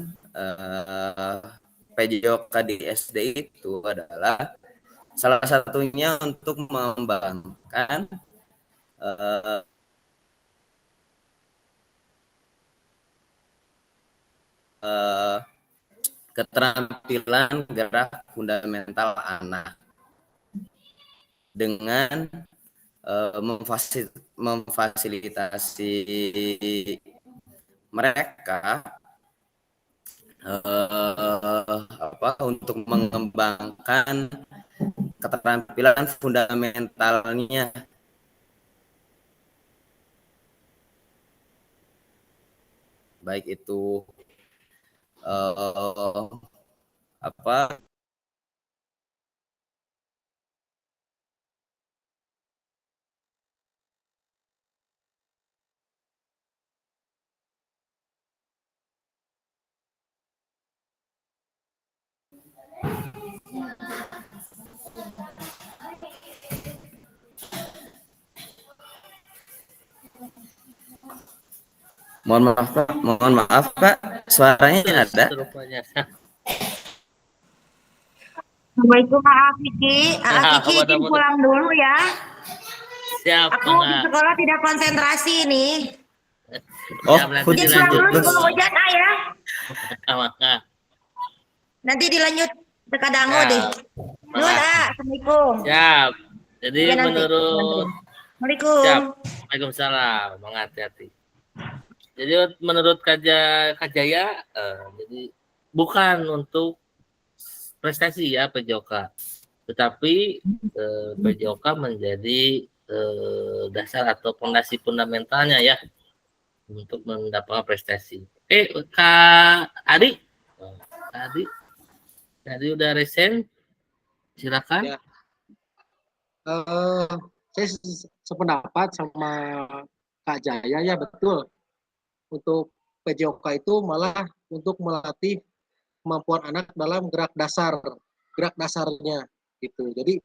PJOK di SD itu adalah salah satunya untuk mengembangkan keterampilan gerak fundamental anak dengan memfasilitasi mereka untuk mengembangkan keterampilan fundamentalnya, baik itu mohon maaf Pak, suaranya ada. Assalamualaikum Kak Kiki. Kiki izin pulang dulu ya. Siap. Aku di sekolah tidak konsentrasi nih. Oh, izin pulang dulu sebelum hujan ya. Nanti dilanjut dekat Dango deh. Nuhun Assalamualaikum. Siap. Jadi Ya, menurut Assalamualaikum. Siap. Waalaikumsalam. Hati-hati. Jadi menurut Kak Jaya, jadi bukan untuk prestasi ya PJOK, tetapi PJOK menjadi dasar atau fondasi fundamentalnya ya untuk mendapatkan prestasi. Kak Adi, tadi udah resen, silakan. Ya. Saya sependapat sama Kak Jaya ya, betul. Untuk PJOK itu malah untuk melatih kemampuan anak dalam gerak dasarnya gitu. Jadi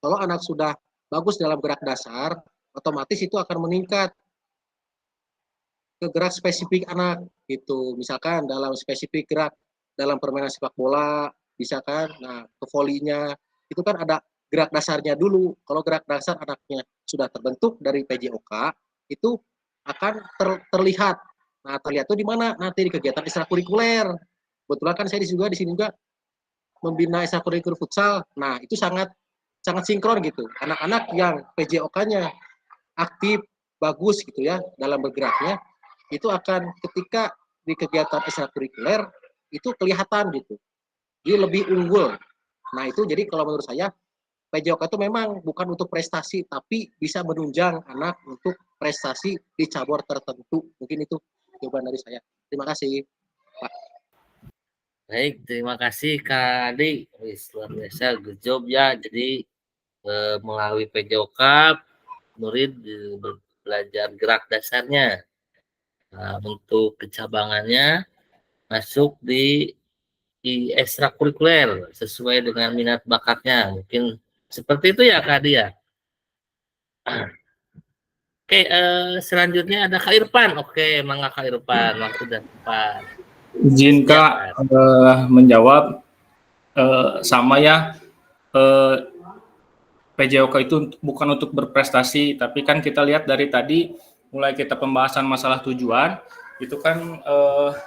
kalau anak sudah bagus dalam gerak dasar, otomatis itu akan meningkat ke gerak spesifik anak gitu. Misalkan dalam spesifik gerak dalam permainan sepak bola, bisa kan? Nah, ke volinya itu kan ada gerak dasarnya dulu. Kalau gerak dasar anaknya sudah terbentuk dari PJOK, itu akan terlihat. Nah, terlihat itu di mana? Nanti di kegiatan ekstrakurikuler. Kebetulan kan saya juga di sini juga membina ekstrakurikuler futsal. Nah, itu sangat sinkron gitu. Anak-anak yang PJOK-nya aktif, bagus gitu ya dalam bergeraknya, itu akan ketika di kegiatan ekstrakurikuler itu kelihatan gitu. Dia lebih unggul. Nah, itu jadi kalau menurut saya PJOK itu memang bukan untuk prestasi, tapi bisa menunjang anak untuk prestasi di cabur tertentu. Mungkin itu jawaban dari saya. Terima kasih, Pak. Baik, terima kasih Kak Adi. Luar biasa, good job ya. Jadi melalui PJOK, murid belajar gerak dasarnya. Nah, untuk kecabangannya masuk di ekstrakurikuler sesuai dengan minat bakatnya. Mungkin seperti itu ya Kak Dia. Oke, selanjutnya ada Kak Irfan. Oke, mangga Kak Irfan, waktu dan tempat. Izin Kak menjawab sama ya. PJOK itu bukan untuk berprestasi, tapi kan kita lihat dari tadi mulai kita pembahasan masalah tujuan itu kan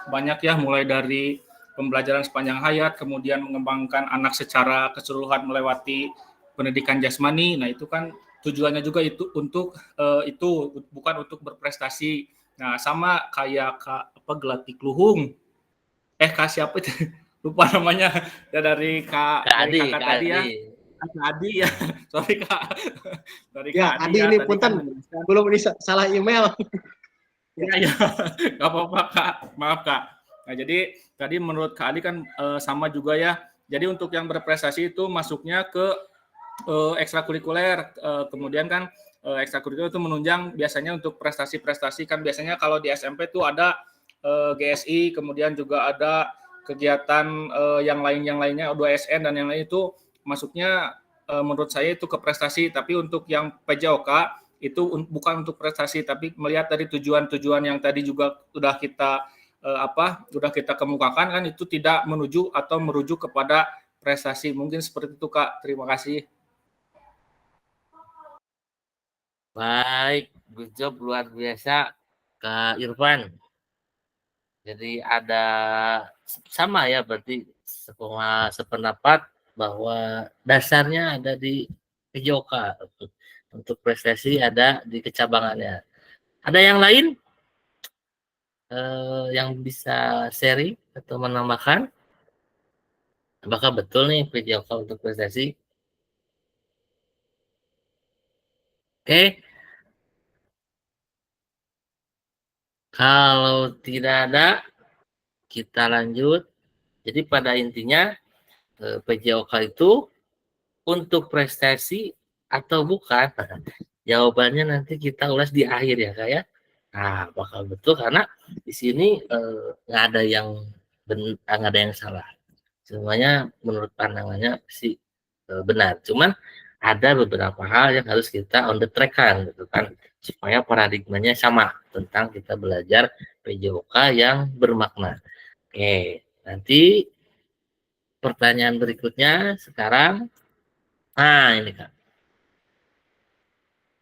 banyak ya, mulai dari pembelajaran sepanjang hayat, kemudian mengembangkan anak secara keseluruhan melewati pendidikan jasmani. Nah itu kan tujuannya juga itu untuk itu bukan untuk berprestasi. Nah sama kayak Kak Gelatik Luhung, Kak siapa itu lupa namanya ya, dari kakak tadi ya. Kak Adi ya, sorry Kak. Sorry Ya, Kak Adi ya, ini tadi punten, kan belum ini salah email. ya, nggak apa-apa Kak, maaf Kak. Nah jadi tadi menurut Kak Adi kan sama juga ya. Jadi untuk yang berprestasi itu masuknya ke ekstrakurikuler, kemudian kan ekstrakurikuler itu menunjang biasanya untuk prestasi-prestasi kan biasanya kalau di SMP tuh ada GSI, kemudian juga ada kegiatan yang lainnya 2SN dan yang lain itu masuknya menurut saya itu ke prestasi, tapi untuk yang PJOK itu bukan untuk prestasi, tapi melihat dari tujuan-tujuan yang tadi juga sudah kita kemukakan kan itu tidak menuju atau merujuk kepada prestasi. Mungkin seperti itu Kak. Terima kasih. Baik, good job luar biasa Kak Irfan. Jadi ada sama ya berarti sependapat bahwa dasarnya ada di PJOK. Untuk prestasi ada di kecabangannya. Ada yang lain yang bisa sharing atau menambahkan? Apakah betul nih PJOK untuk prestasi? Oke. Kalau tidak ada, kita lanjut. Jadi pada intinya PJOK itu untuk prestasi atau bukan? Jawabannya nanti kita ulas di akhir ya Kak ya. Nah, bakal betul karena di sini nggak ada yang nggak ada yang salah. Semuanya menurut pandangannya sih benar. Cuman ada beberapa hal yang harus kita on the track-kan gitu kan supaya paradigmanya sama tentang kita belajar PJOK yang bermakna. Oke, nanti pertanyaan berikutnya sekarang. Nah, ini Kak.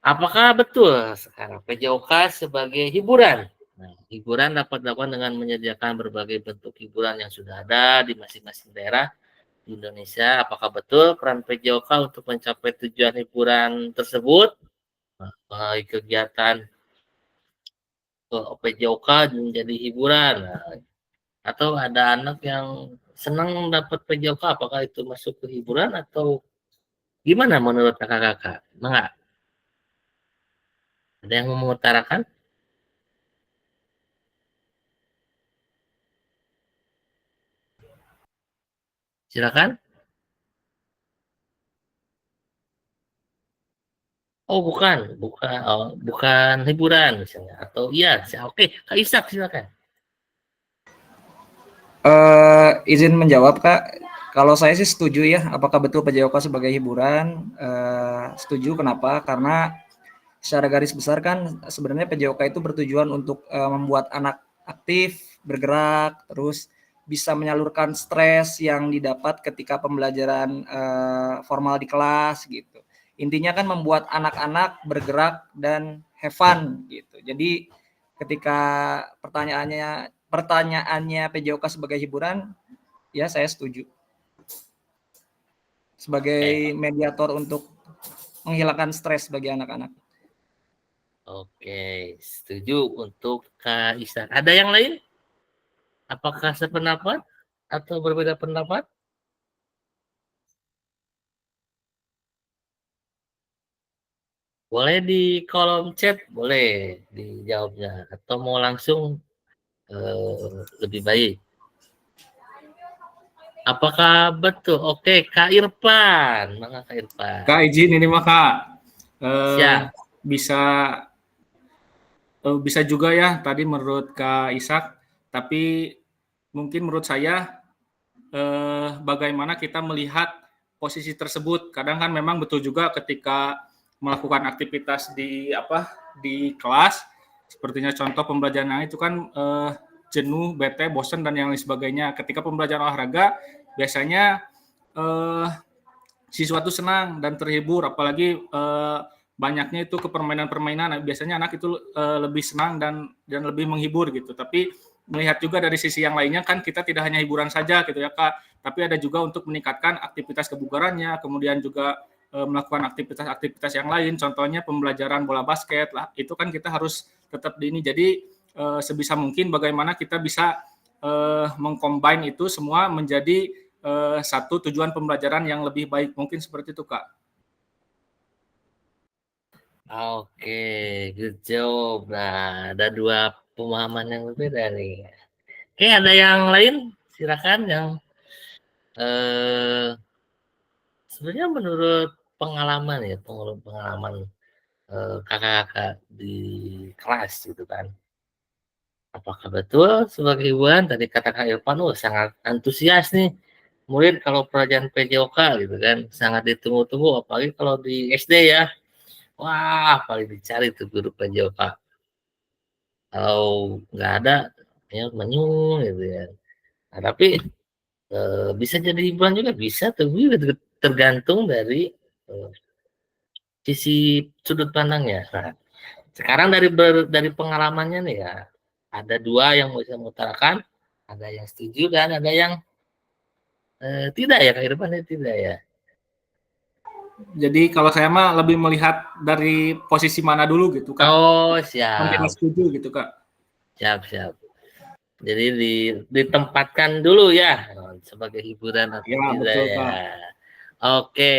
Apakah betul sekarang PJOK sebagai hiburan? Nah, hiburan dapat dilakukan dengan menyediakan berbagai bentuk hiburan yang sudah ada di masing-masing daerah di Indonesia. Apakah betul peran PJOK untuk mencapai tujuan hiburan tersebut? Baik kegiatan PJOK menjadi hiburan. Nah, atau ada anak yang senang dapat PJOK, apakah itu masuk ke hiburan atau gimana menurut kakak-kakak? Enggak? Ada yang mau mengutarakan? Silakan. Oh bukan hiburan misalnya atau iya, oke, Kak Ishak silakan. Izin menjawab Kak, kalau saya sih setuju ya. Apakah betul PJOK sebagai hiburan? Setuju. Kenapa? Karena secara garis besar kan sebenarnya PJOK itu bertujuan untuk membuat anak aktif, bergerak, terus bisa menyalurkan stres yang didapat ketika pembelajaran formal di kelas gitu. Intinya kan membuat anak-anak bergerak dan have fun gitu. Jadi ketika pertanyaannya PJOK sebagai hiburan, ya saya setuju. Sebagai mediator untuk menghilangkan stres bagi anak-anak. Oke, setuju untuk Kak Ishak. Ada yang lain? Apakah sependapat atau berbeda pendapat? Boleh di kolom chat, boleh dijawabnya. Atau mau langsung lebih baik. Apakah betul? Oke, Kak Irfan. Mana Kak Irfan? Kak izin ini mah Kak. Siap. Bisa bisa juga ya tadi menurut Kak Ishak, tapi mungkin menurut saya bagaimana kita melihat posisi tersebut. Kadang kan memang betul juga ketika melakukan aktivitas di kelas, sepertinya contoh pembelajaran itu kan jenuh, bete, bosan dan yang lain sebagainya. Ketika pembelajaran olahraga biasanya siswa itu senang dan terhibur, apalagi banyaknya itu ke permainan-permainan. Biasanya anak itu lebih senang dan lebih menghibur gitu. Tapi melihat juga dari sisi yang lainnya kan kita tidak hanya hiburan saja gitu ya Kak, tapi ada juga untuk meningkatkan aktivitas kebugarannya, kemudian juga melakukan aktivitas-aktivitas yang lain, contohnya pembelajaran bola basket lah, itu kan kita harus tetap di ini. Jadi sebisa mungkin bagaimana kita bisa mengcombine itu semua menjadi satu tujuan pembelajaran yang lebih baik, mungkin seperti itu Kak. Oke, good job. Nah, ada dua pemahaman yang berbeda nih. Oke, ada yang lain? Silakan yang sebenarnya menurut pengalaman ya, pengalaman kakak-kakak di kelas gitu kan. Apakah betul sebagai hiburan tadi kata Kak Irfan, sangat antusias nih murid kalau pelajaran PJOK gitu kan, sangat ditunggu-tunggu apalagi kalau di SD ya. Wah, paling dicari tuh guru PJOK. Kalau nggak ada ya menyung gitu ya. Nah, tapi bisa jadi hiburan juga bisa tuh, tergantung dari sisi sudut pandangnya. Nah, sekarang dari pengalamannya nih ya, ada dua yang bisa mengutarakan, ada yang setuju dan ada yang tidak ya, Kak Irfan tidak ya. Jadi kalau saya mah lebih melihat dari posisi mana dulu gitu Kak. Oh, Mungkin siap. setuju gitu Kak. Siap. Jadi ditempatkan dulu ya sebagai hiburan atau Ya, tidak betul, ya. Kak. Oke.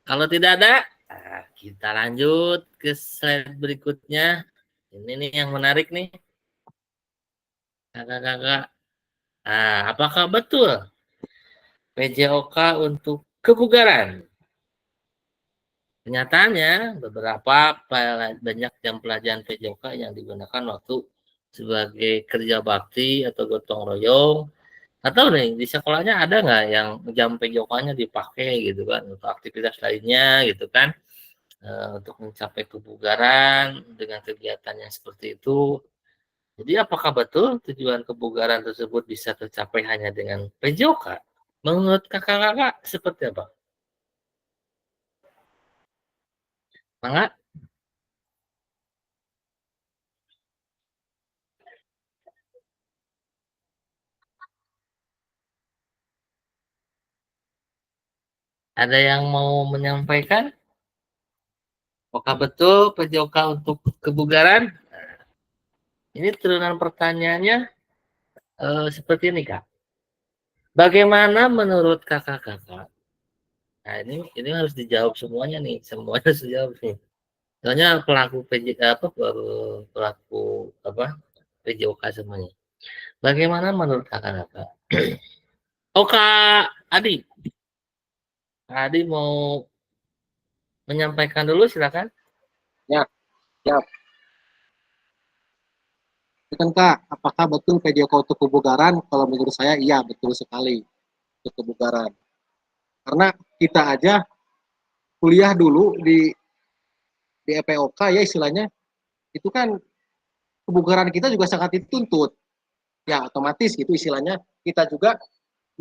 Kalau tidak ada, kita lanjut ke slide berikutnya. Ini nih yang menarik nih. Kakak-kakak. Nah, apakah betul PJOK untuk kebugaran? Kenyataannya banyak jam pelajaran PJOK yang digunakan waktu sebagai kerja bakti atau gotong royong, atau nih di sekolahnya ada nggak yang jam PJOK-nya dipakai gitu kan untuk aktivitas lainnya gitu kan, untuk mencapai kebugaran dengan kegiatan yang seperti itu. Jadi apakah betul tujuan kebugaran tersebut bisa tercapai hanya dengan PJOK? Menurut kakak-kakak seperti apa? Mangga? Ada yang mau menyampaikan? Apakah betul PJOK untuk kebugaran? Ini turunan pertanyaannya seperti ini, Kak. Bagaimana menurut kakak-kakak? Nah, ini harus dijawab semuanya nih, semuanya harus dijawab nih. Soalnya pelaku PJOK semuanya. Bagaimana menurut kakak-kakak? Oh, Kak Adi. Kak Adi mau menyampaikan dulu, silakan. Ya, siap. Kan Kak, apakah betul PJOK untuk kebugaran? Kalau menurut saya iya, betul sekali untuk kebugaran. Karena kita aja kuliah dulu di EPOK ya istilahnya, itu kan kebugaran kita juga sangat dituntut. Ya otomatis gitu istilahnya, kita juga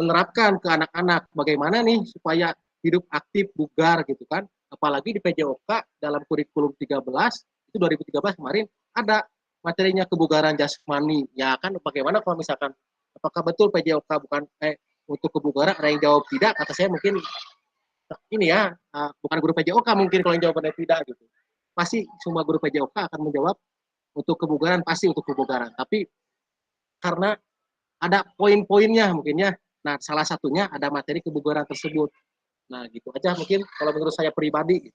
menerapkan ke anak-anak bagaimana nih supaya hidup aktif, bugar gitu kan. Apalagi di PJOK dalam kurikulum 13, itu 2013 kemarin ada materinya kebugaran jasmani. Ya kan bagaimana kalau misalkan apakah betul PJOK bukan untuk kebugaran, ada yang jawab tidak, kata saya mungkin ini ya bukan guru PJOK mungkin kalau yang jawabannya tidak gitu. Pasti semua guru PJOK akan menjawab untuk kebugaran, pasti untuk kebugaran. Tapi karena ada poin-poinnya mungkin ya. Nah, salah satunya ada materi kebugaran tersebut. Nah, gitu aja mungkin kalau menurut saya pribadi.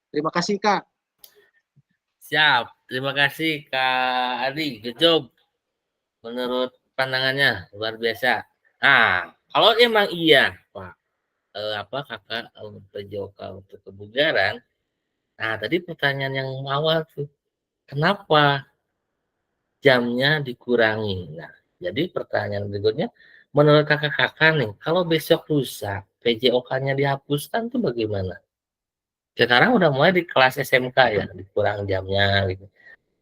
Terima kasih, Kak. Siap. Terima kasih, Kak Adi. Good job. Menurut pandangannya, luar biasa. Nah, kalau emang iya, Pak, kakak PJOK untuk kebugaran, nah tadi pertanyaan yang awal tuh, kenapa jamnya dikurangi. Nah, jadi pertanyaan berikutnya, menurut kakak-kakak nih, kalau besok lusa PJOK-nya dihapuskan tuh bagaimana? Sekarang udah mulai di kelas SMK ya, dikurang jamnya gitu.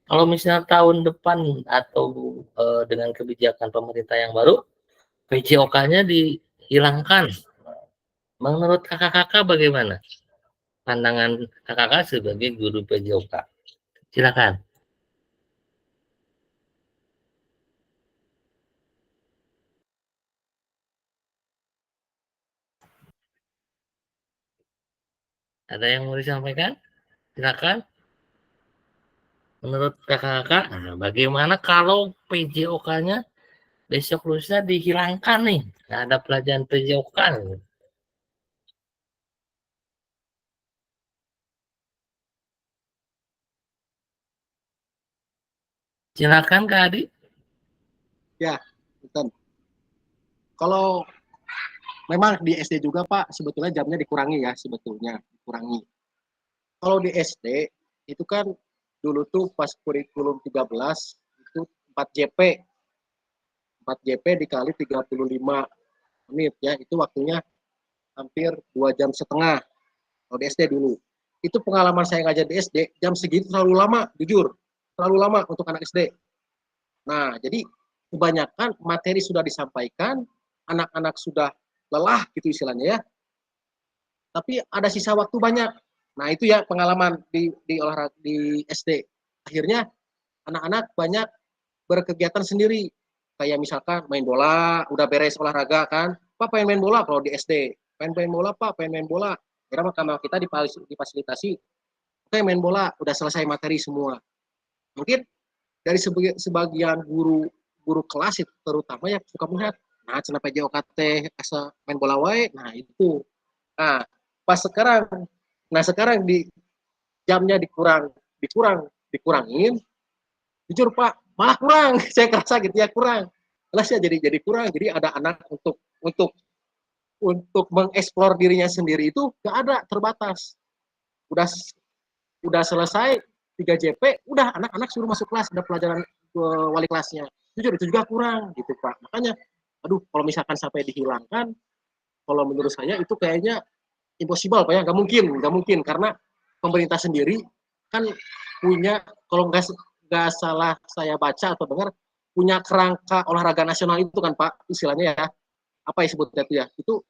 Kalau misalnya tahun depan atau dengan kebijakan pemerintah yang baru, PJOK-nya dihilangkan. Menurut kakak-kakak bagaimana? Pandangan kakak-kakak sebagai guru PJOK. Silakan. Ada yang mau disampaikan? Silakan. Menurut kakak-kakak, bagaimana kalau PJOK-nya besok lusa dihilangkan nih? Nggak ada pelajaran PJOK. Silakan Kak Adi. Ya, betul. Kalau memang di SD juga Pak, sebetulnya jamnya dikurangi ya, sebetulnya dikurangi. Kalau di SD itu kan dulu tuh pas kurikulum 13 itu 4 JP. 4 JP dikali 35 menit ya, itu waktunya hampir 2,5 jam. Kalau di SD dulu. Itu pengalaman saya ngajar di SD, jam segitu terlalu lama, jujur. Terlalu lama untuk anak SD. Nah, jadi kebanyakan materi sudah disampaikan, anak-anak sudah lelah gitu istilahnya ya. Tapi ada sisa waktu banyak. Nah, itu ya pengalaman di olahraga di SD. Akhirnya anak-anak banyak berkegiatan sendiri. Kayak misalkan main bola, udah beres olahraga kan. Pak pengen main bola kalau di SD. Pengen main bola, Pak, pengen main bola. Kira karena kita difasilitasi, oke main bola, udah selesai materi semua. Mungkin dari sebagian guru kelas itu terutama yang suka melihat, nah kenapa JOKT asa main bola wae, nah itu. Nah, pas sekarang di jamnya dikurangin, jujur Pak, malah kurang. Saya kerasa gitu ya kurang. Kelas ya jadi kurang. Jadi ada anak untuk mengeksplor dirinya sendiri itu nggak ada, terbatas. Udah selesai 3 JP, udah anak-anak suruh masuk kelas, ada pelajaran wali kelasnya. Jujur itu juga kurang gitu Pak. Makanya, aduh kalau misalkan sampai dihilangkan, kalau menurut saya itu kayaknya impossible Pak ya, nggak mungkin karena pemerintah sendiri kan punya, kalau nggak salah saya baca atau dengar, punya kerangka olahraga nasional itu kan Pak istilahnya ya, apa ya sebutnya itu ya, itu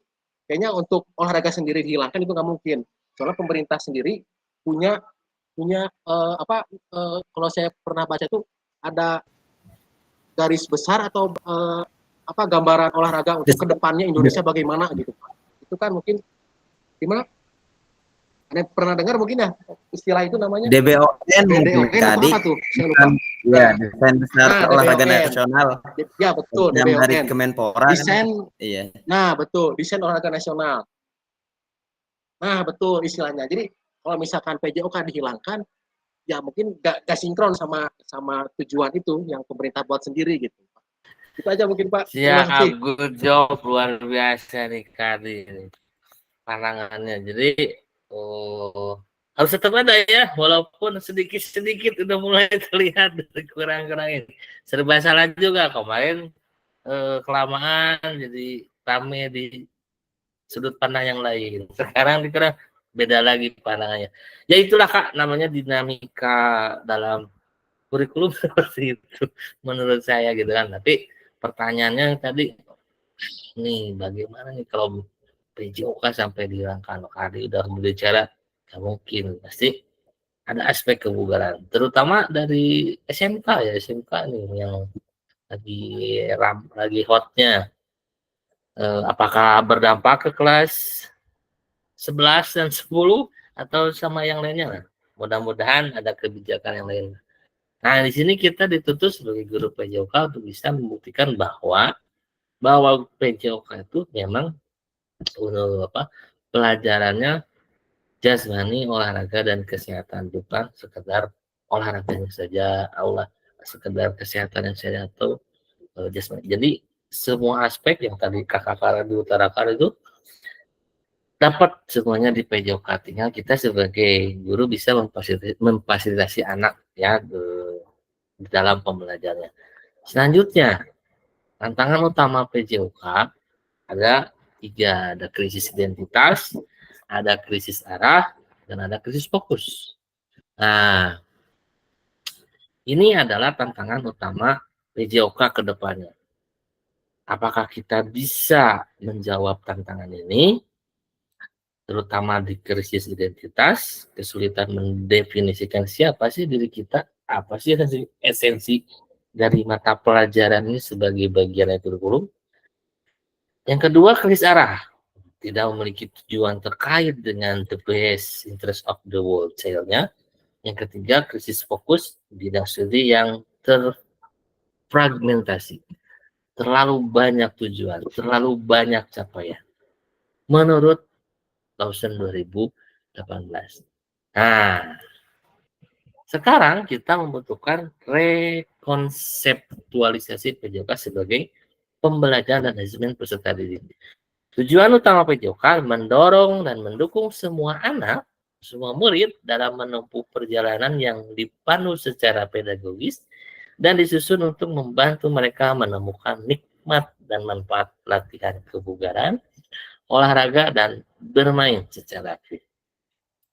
kayaknya untuk olahraga sendiri dihilangkan itu nggak mungkin. Soalnya pemerintah sendiri punya kalau saya pernah baca itu ada garis besar atau gambaran olahraga untuk kedepannya Indonesia bagaimana gitu Pak. Itu kan mungkin gimana? Ada pernah dengar mungkin ya istilah itu namanya DBON mungkin tadi. apa tuh? Saya lupa. Ya, desain besar olahraga DBON. nasional. Ya betul, Yang dari DBON. Kemenpora. Desain. Iya. Nah, betul, desain olahraga nasional. Nah, betul istilahnya. Jadi kalau misalkan PJOK dihilangkan, ya mungkin gak sinkron sama tujuan itu yang pemerintah buat sendiri gitu. Itu aja mungkin Pak. Siap, good job, luar biasa nih Kadi pandangannya. Jadi harus tetap ada ya, walaupun sedikit-sedikit udah mulai terlihat kurang-kurangin. Serba salah juga kemarin kelamaan jadi rame di sudut pandang yang lain. Sekarang dikira beda lagi pandangannya. Ya itulah Kak, namanya dinamika dalam kurikulum seperti itu menurut saya gitu kan. Tapi pertanyaannya tadi nih bagaimana nih kalau PJOK sampai dihilangkan? Kali udah berbicara nggak mungkin, pasti ada aspek kebugaran, terutama dari SMK ya, SMK nih yang lagi hotnya. Apakah berdampak ke kelas 11 dan 10 atau sama yang lainnya? Nah, mudah-mudahan ada kebijakan yang lain. Nah, di sini kita dituntut sebagai guru PJOK untuk bisa membuktikan bahwa PJOK itu memang pelajarannya jasmani, olahraga dan kesehatan, bukan sekedar olahraganya saja, sekedar kesehatan yang saja atau jasmani. Jadi semua aspek yang tadi kakak diutarakan itu dapat semuanya di PJOK. Tinggal kita sebagai guru bisa memfasilitasi anak ya di dalam pembelajarannya. Selanjutnya, tantangan utama PJOK ada 3, ada krisis identitas, ada krisis arah, dan ada krisis fokus. Nah, ini adalah tantangan utama PJOK ke depannya. Apakah kita bisa menjawab tantangan ini, terutama di krisis identitas, kesulitan mendefinisikan siapa sih diri kita, apa sih esensi dari mata pelajaran ini sebagai bagian dari kurikulum. Yang kedua, krisis arah. Tidak memiliki tujuan terkait dengan the best interest of the world child-nya. Yang ketiga, krisis fokus, bidang studi yang terfragmentasi. Terlalu banyak tujuan, terlalu banyak capaian. Menurut Lawson 2018. Nah, sekarang kita membutuhkan rekonseptualisasi PJOK sebagai pembelajaran dan asesmen peserta didik. Tujuan utama PJOK mendorong dan mendukung semua anak, semua murid dalam menempuh perjalanan yang dipandu secara pedagogis dan disusun untuk membantu mereka menemukan nikmat dan manfaat latihan kebugaran, olahraga, dan bermain secara aktif.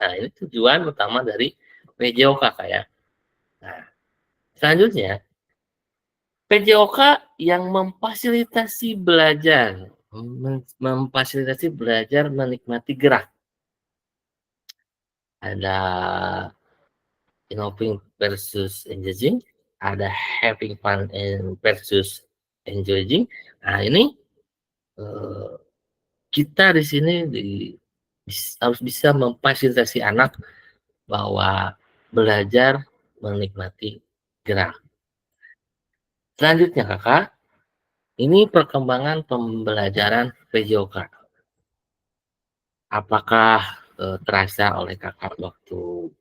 Nah, ini tujuan utama dari PJOK ya. Nah, selanjutnya, PJOK yang memfasilitasi belajar menikmati gerak. Ada involving versus engaging, ada having fun versus enjoying. Nah, ini kita di sini harus bisa memfasilitasi anak bahwa belajar menikmati gerak. Selanjutnya kakak, ini perkembangan pembelajaran PJOK. Apakah terasa oleh kakak waktu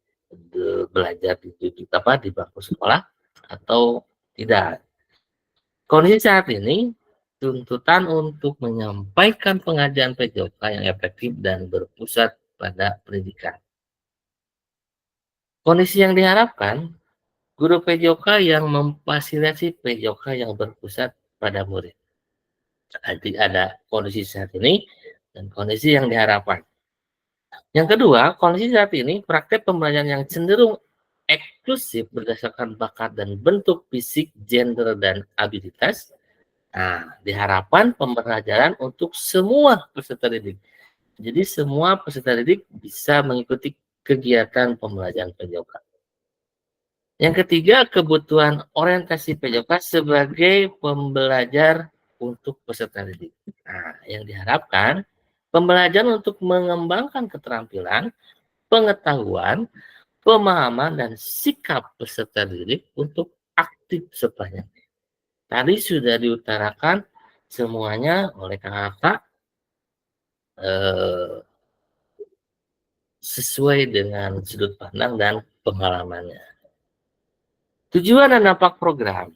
belajar di bangku sekolah atau tidak? Kondisi saat ini, tuntutan untuk menyampaikan pengajaran PJOK yang efektif dan berpusat pada pendidikan. Kondisi yang diharapkan, guru PJOK yang memfasilitasi PJOK yang berpusat pada murid. Jadi ada kondisi saat ini dan kondisi yang diharapkan. Yang kedua, kondisi saat ini praktek pembelajaran yang cenderung eksklusif berdasarkan bakat dan bentuk fisik, gender, dan abilitas. Nah, diharapkan pembelajaran untuk semua peserta didik. Jadi semua peserta didik bisa mengikuti kegiatan pembelajaran PJOK. Yang ketiga, kebutuhan orientasi PJOK sebagai pembelajar untuk peserta didik. Nah, yang diharapkan pembelajaran untuk mengembangkan keterampilan, pengetahuan, pemahaman, dan sikap peserta didik untuk aktif sepanjang. Tadi sudah diutarakan semuanya oleh kakak sesuai dengan sudut pandang dan pengalamannya. Tujuan dan dampak program.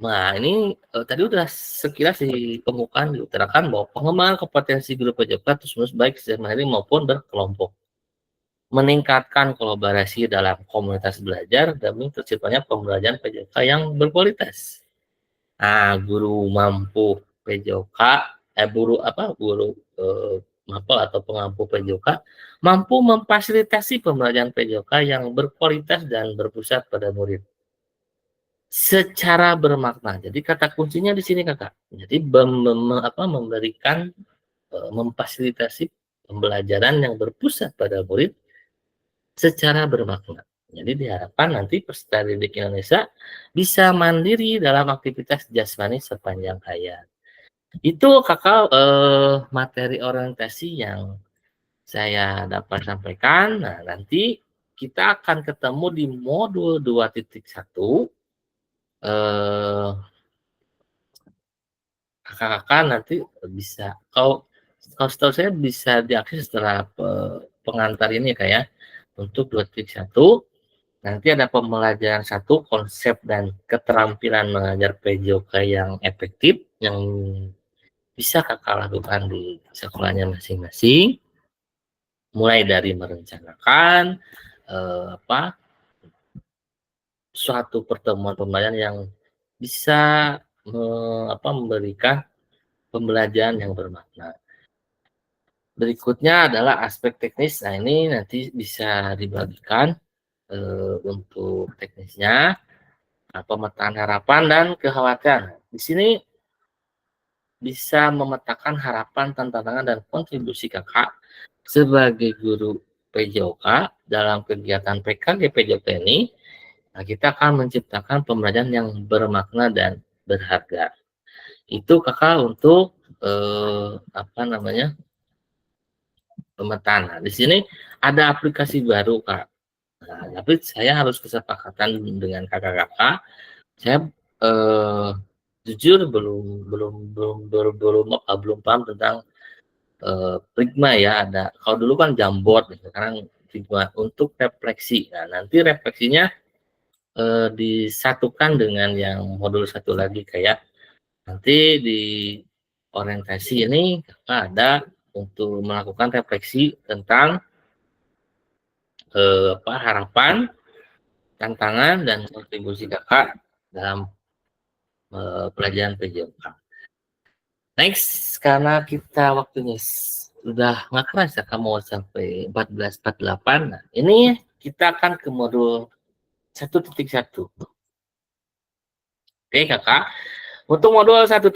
Nah, ini tadi udah sekilas di permukaan diutarakan bahwa pengembangan kompetensi guru PJOK terus baik secara mandiri maupun berkelompok. Meningkatkan kolaborasi dalam komunitas belajar demi terciptanya pembelajaran PJOK yang berkualitas. Nah, guru mampu PJOK, guru mapel atau pengampu PJOK mampu memfasilitasi pembelajaran PJOK yang berkualitas dan berpusat pada murid secara bermakna. Jadi kata kuncinya di sini kakak. Jadi memberikan memfasilitasi pembelajaran yang berpusat pada murid secara bermakna. Jadi diharapkan nanti peserta didik Indonesia bisa mandiri dalam aktivitas jasmani sepanjang hayat. Itu kakak materi orientasi yang saya dapat sampaikan. Nah, nanti kita akan ketemu di modul 2.1. Kakak-kakak nanti bisa, kalau setahu saya bisa diakses setelah pengantar ini kayak untuk 2.1. Nanti ada pembelajaran 1 konsep dan keterampilan mengajar PJOK yang efektif yang bisa kakak lakukan di sekolahnya masing-masing, mulai dari merencanakan suatu pertemuan pembelajaran yang bisa memberikan pembelajaran yang bermakna. Berikutnya adalah aspek teknis. Nah, ini nanti bisa dibagikan untuk teknisnya, pemetaan harapan dan kekhawatiran. Di sini bisa memetakan harapan, tantangan, dan kontribusi kakak sebagai guru PJOK dalam kegiatan PKG PJOK ini. Nah, kita akan menciptakan pembelajaran yang bermakna dan berharga. Itu kakak untuk pemetaan. Nah, di sini ada aplikasi baru kak. Nah, tapi saya harus kesepakatan dengan kakak-kakak. Saya jujur belum paham tentang Prigma ya. Ada kalau dulu kan Jamboard, sekarang Prigma untuk refleksi. Nah, nanti refleksinya disatukan dengan yang modul satu lagi, kayak nanti di orientasi ini ada untuk melakukan refleksi tentang harapan, tantangan, dan kontribusi kakak dalam pelajaran PJOK. Next, karena kita waktunya sudah nggak kerasa, kamu sampai 14.48. Nah, ini kita akan ke modul 1.1. Oke kakak, untuk modul 1.1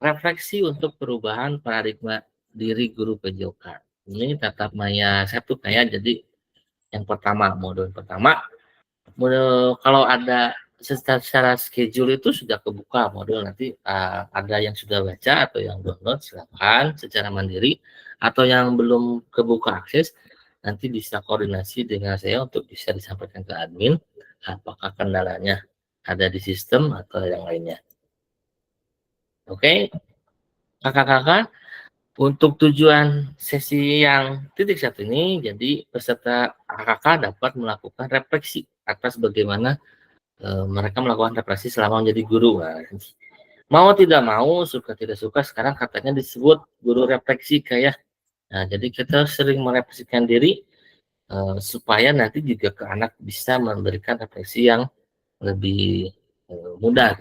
refleksi untuk perubahan paradigma diri guru PJOK. Ini tatap maya 1 kayak, jadi yang pertama, modul pertama. Modul kalau ada secara schedule itu sudah kebuka modul, nanti ada yang sudah baca atau yang download silakan secara mandiri, atau yang belum kebuka akses nanti bisa koordinasi dengan saya untuk bisa disampaikan ke admin apakah kendalanya ada di sistem atau yang lainnya. Oke, kakak-kakak, untuk tujuan sesi yang titik satu ini, jadi peserta kakak dapat melakukan refleksi atas bagaimana mereka melakukan refleksi selama menjadi guru. Nah, mau tidak mau, suka tidak suka, sekarang katanya disebut guru refleksi kayak. Nah, jadi kita sering merefleksikan diri supaya nanti juga ke anak bisa memberikan refleksi yang lebih mudah.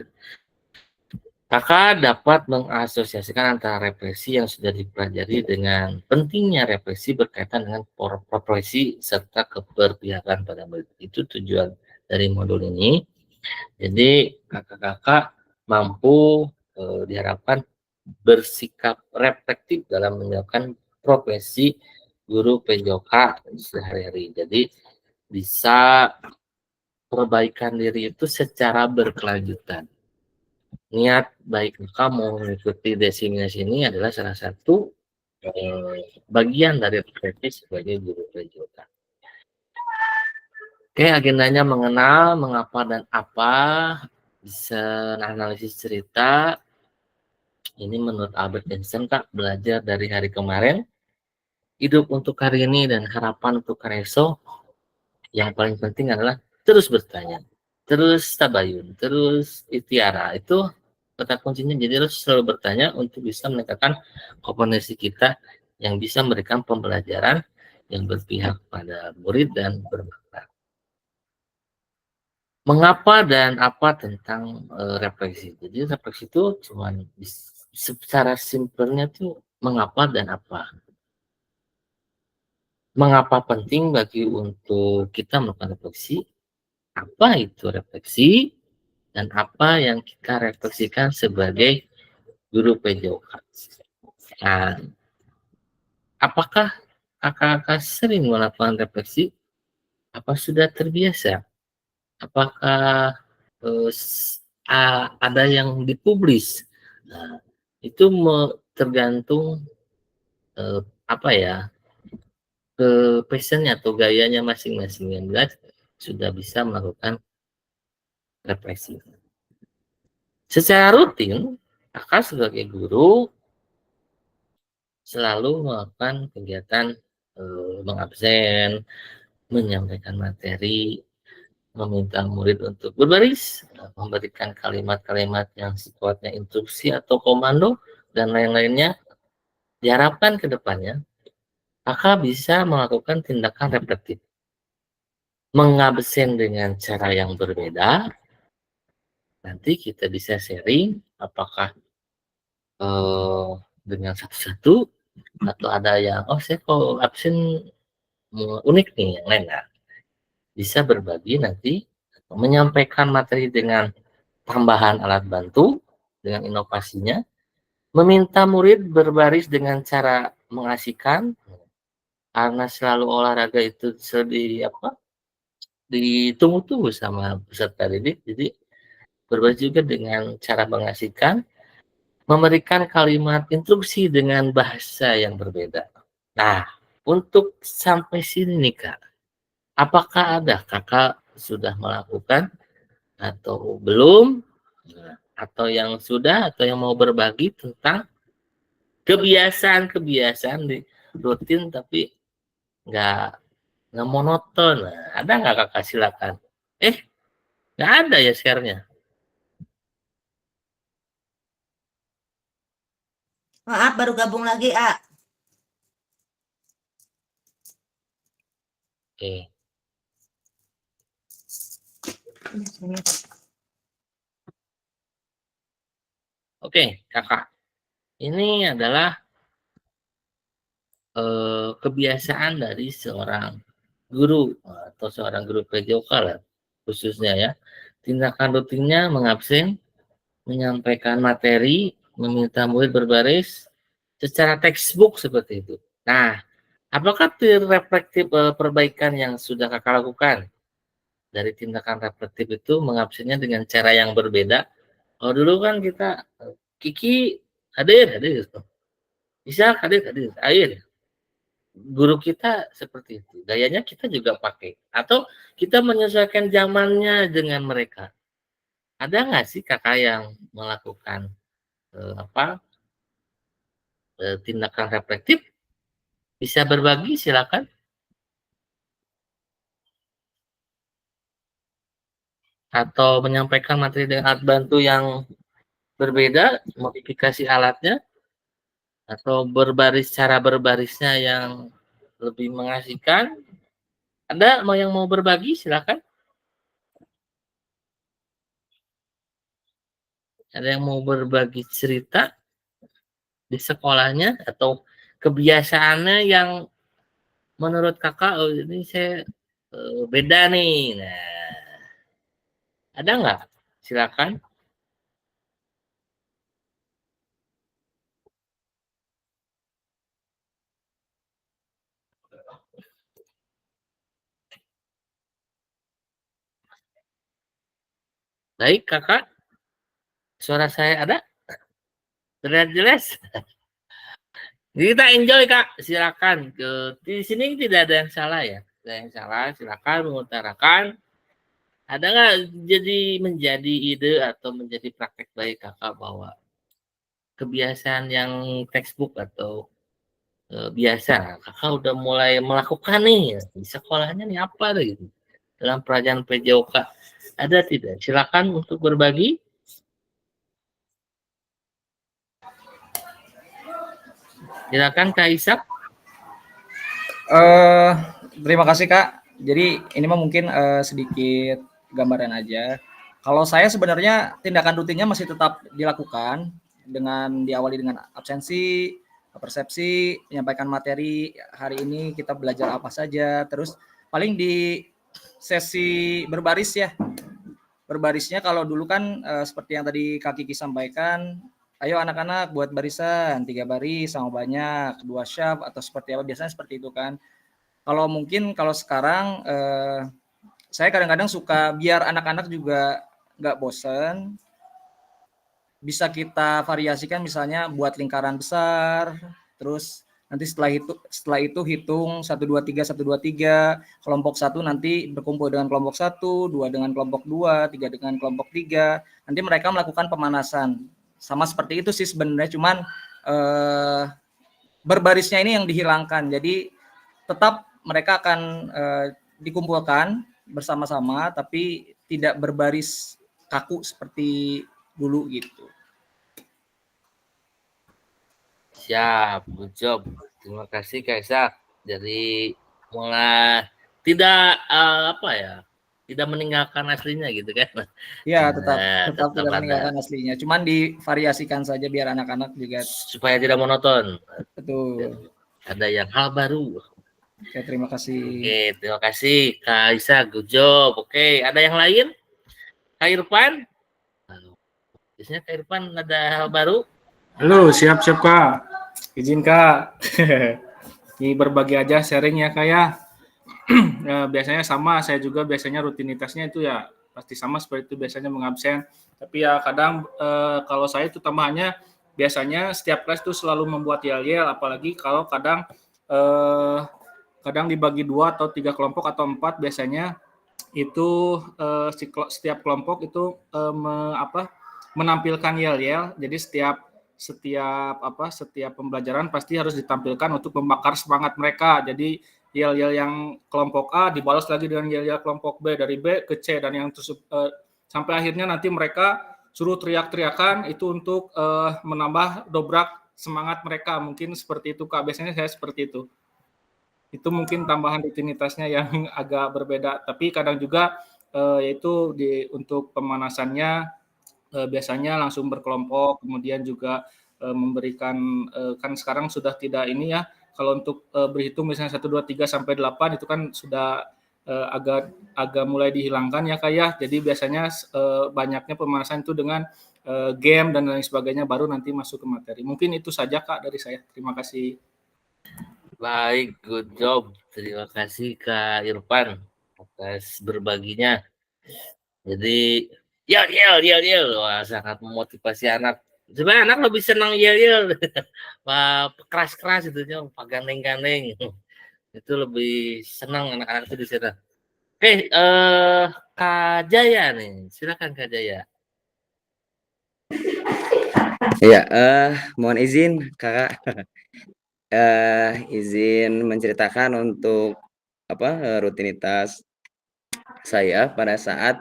Kakak dapat mengasosiasikan antara refleksi yang sudah dipelajari dengan pentingnya refleksi berkaitan dengan profesi serta keberpihakan pada murid. Itu tujuan dari modul ini. Jadi kakak-kakak mampu diharapkan bersikap reflektif dalam menjalankan profesi guru PJOK sehari-hari. Jadi bisa perbaikan diri itu secara berkelanjutan. Niat baik kamu mengikuti diseminasi ini adalah salah satu bagian dari profesi sebagai guru PJOK. Oke, agendanya mengenal, mengapa dan apa, bisa analisis cerita. Ini menurut Albert Einstein, Kak, belajar dari hari kemarin, hidup untuk hari ini, dan harapan untuk hari esok. Yang paling penting adalah terus bertanya, terus tabayun, terus ikhtiara. Itu kata kuncinya. Jadi harus selalu bertanya untuk bisa meningkatkan kompetensi kita yang bisa memberikan pembelajaran yang berpihak pada murid dan bermakna. Mengapa dan apa tentang refleksi. Jadi refleksi itu cuma secara simpelnya tuh mengapa dan apa. Mengapa penting bagi untuk kita melakukan refleksi, apa itu refleksi, dan apa yang kita refleksikan sebagai guru PJOK. Nah, apakah kakak-kakak sering melakukan refleksi? Apa sudah terbiasa? Apakah ada yang dipublis? Nah, itu tergantung ke passionnya atau gayanya masing-masing. Yang jelas sudah bisa melakukan refleksi. Secara rutin, kakak sebagai guru selalu melakukan kegiatan mengabsen, menyampaikan materi, meminta murid untuk berbaris, memberikan kalimat-kalimat yang sifatnya instruksi atau komando, dan lain-lainnya. Diharapkan ke depannya, kakak bisa melakukan tindakan reflektif. mengabsen dengan cara yang berbeda, nanti kita bisa sharing apakah dengan satu-satu atau ada yang saya kok absen unik nih yang lain. Nah, bisa berbagi nanti menyampaikan materi dengan tambahan alat bantu dengan inovasinya, meminta murid berbaris dengan cara mengasihkan karena selalu olahraga itu ditunggu-tunggu sama peserta didik. Jadi berbaris juga dengan cara mengasihkan, memberikan kalimat instruksi dengan bahasa yang berbeda. Nah, untuk sampai sini nih Kak, apakah ada Kakak sudah melakukan atau belum? Nah, atau yang sudah atau yang mau berbagi tentang kebiasaan-kebiasaan di rutin tapi nggak monoton. Nah, ada nggak Kakak? Silakan. Nggak ada ya share-nya. Maaf, baru gabung lagi, A. Oke. Oke, Kakak. Ini adalah kebiasaan dari seorang guru atau seorang guru PJOK lah khususnya ya. Tindakan rutinnya mengabsen, menyampaikan materi, meminta murid berbaris secara textbook seperti itu. Nah, apakah reflektif perbaikan yang sudah Kakak lakukan? Dari tindakan reflektif itu mengabsennya dengan cara yang berbeda. Kalau dulu kan kita Kiki hadir gitu. Bisa hadir, air. Guru kita seperti itu. Gayanya kita juga pakai. Atau kita menyesuaikan zamannya dengan mereka. Ada nggak sih Kakak yang melakukan tindakan reflektif? Bisa berbagi, silakan. Atau menyampaikan materi dengan alat bantu yang berbeda, modifikasi alatnya, atau cara berbarisnya yang lebih mengasihkan. Ada yang mau berbagi, silakan. Ada yang mau berbagi cerita di sekolahnya atau kebiasaannya yang menurut Kakak, ini saya beda nih. Nah, ada nggak? Silakan. Baik, Kakak. Suara saya ada? Terlihat jelas? Kita enjoy, Kak. Silakan. Di sini tidak ada yang salah ya. Tidak ada yang salah. Silakan mengutarakan. Ada nggak menjadi ide atau menjadi praktek baik Kakak bahwa kebiasaan yang textbook atau biasa Kakak udah mulai melakukan nih di sekolahnya nih apa gitu dalam pelajaran PJOK ada tidak? Silakan untuk berbagi. Silakan Kak Isak. Terima kasih Kak. Jadi ini mah mungkin sedikit gambaran aja. Kalau saya sebenarnya tindakan rutinnya masih tetap dilakukan dengan diawali dengan absensi, persepsi, menyampaikan materi hari ini kita belajar apa saja, terus paling di sesi berbaris ya. Berbarisnya kalau dulu kan seperti yang tadi Kak Kiki sampaikan, ayo anak-anak buat barisan 3 baris sama banyak, 2 syaf atau seperti apa, biasanya seperti itu kan. Kalau mungkin kalau sekarang saya kadang-kadang suka biar anak-anak juga nggak bosen, bisa kita variasikan misalnya buat lingkaran besar, terus nanti setelah itu hitung 1 2 3 1 2 3, kelompok 1 nanti berkumpul dengan kelompok 1, 2 dengan kelompok 2, 3 dengan kelompok 3. Nanti mereka melakukan pemanasan. Sama seperti itu sih sebenarnya, cuman berbarisnya ini yang dihilangkan. Jadi tetap mereka akan dikumpulkan bersama-sama tapi tidak berbaris kaku seperti dulu gitu. Siap, good job. Terima kasih Kak Isak. Jadi mulai tidak apa ya, tidak meninggalkan aslinya gitu kan. Ya, tetap Tetap tidak ada meninggalkan aslinya. Cuman divariasikan saja biar anak-anak juga supaya tidak monoton. betul. Ada yang hal baru. Oke, terima kasih. Oke, terima kasih Kak Isa, good job. Oke, ada yang lain? Kak Irfan? Biasanya Kak Irfan ada hal baru? Halo, siap-siap Kak. Izin Kak. Ini berbagi aja sharing ya Kak ya. Biasanya sama, saya juga biasanya rutinitasnya itu ya pasti sama seperti itu, biasanya mengabsen. Tapi ya kadang kalau saya itu tambahannya biasanya setiap kelas itu selalu membuat yel-yel, apalagi kalau kadang kadang dibagi 2 atau 3 kelompok atau 4 biasanya itu setiap kelompok itu menampilkan yel-yel. Jadi setiap pembelajaran pasti harus ditampilkan untuk membakar semangat mereka. Jadi yel-yel yang kelompok A dibalas lagi dengan yel-yel kelompok B, dari B ke C, dan yang terus sampai akhirnya nanti mereka suruh teriak-teriakan itu untuk menambah dobrak semangat mereka. Mungkin seperti itu Kak, biasanya saya seperti itu. Itu mungkin tambahan rutinitasnya yang agak berbeda, tapi kadang juga yaitu untuk pemanasannya biasanya langsung berkelompok, kemudian juga memberikan kan sekarang sudah tidak ini ya, kalau untuk berhitung misalnya 1, 2, 3 sampai 8 itu kan sudah agak mulai dihilangkan ya Kak ya. Jadi biasanya banyaknya pemanasan itu dengan game dan lain sebagainya, baru nanti masuk ke materi. Mungkin itu saja Kak dari saya. Terima kasih. Baik, good job. Terima kasih Kak Irfan atas berbaginya. Jadi yel. Wah, sangat memotivasi anak. Sebenarnya anak lebih senang yel. Keras-keras itu, Pak gandeng-gandeng. Itu lebih senang anak-anak itu di sana. Oke, Kak Jaya nih. Silakan Kak Jaya. Iya, mohon izin Kakak. Izin menceritakan untuk rutinitas saya pada saat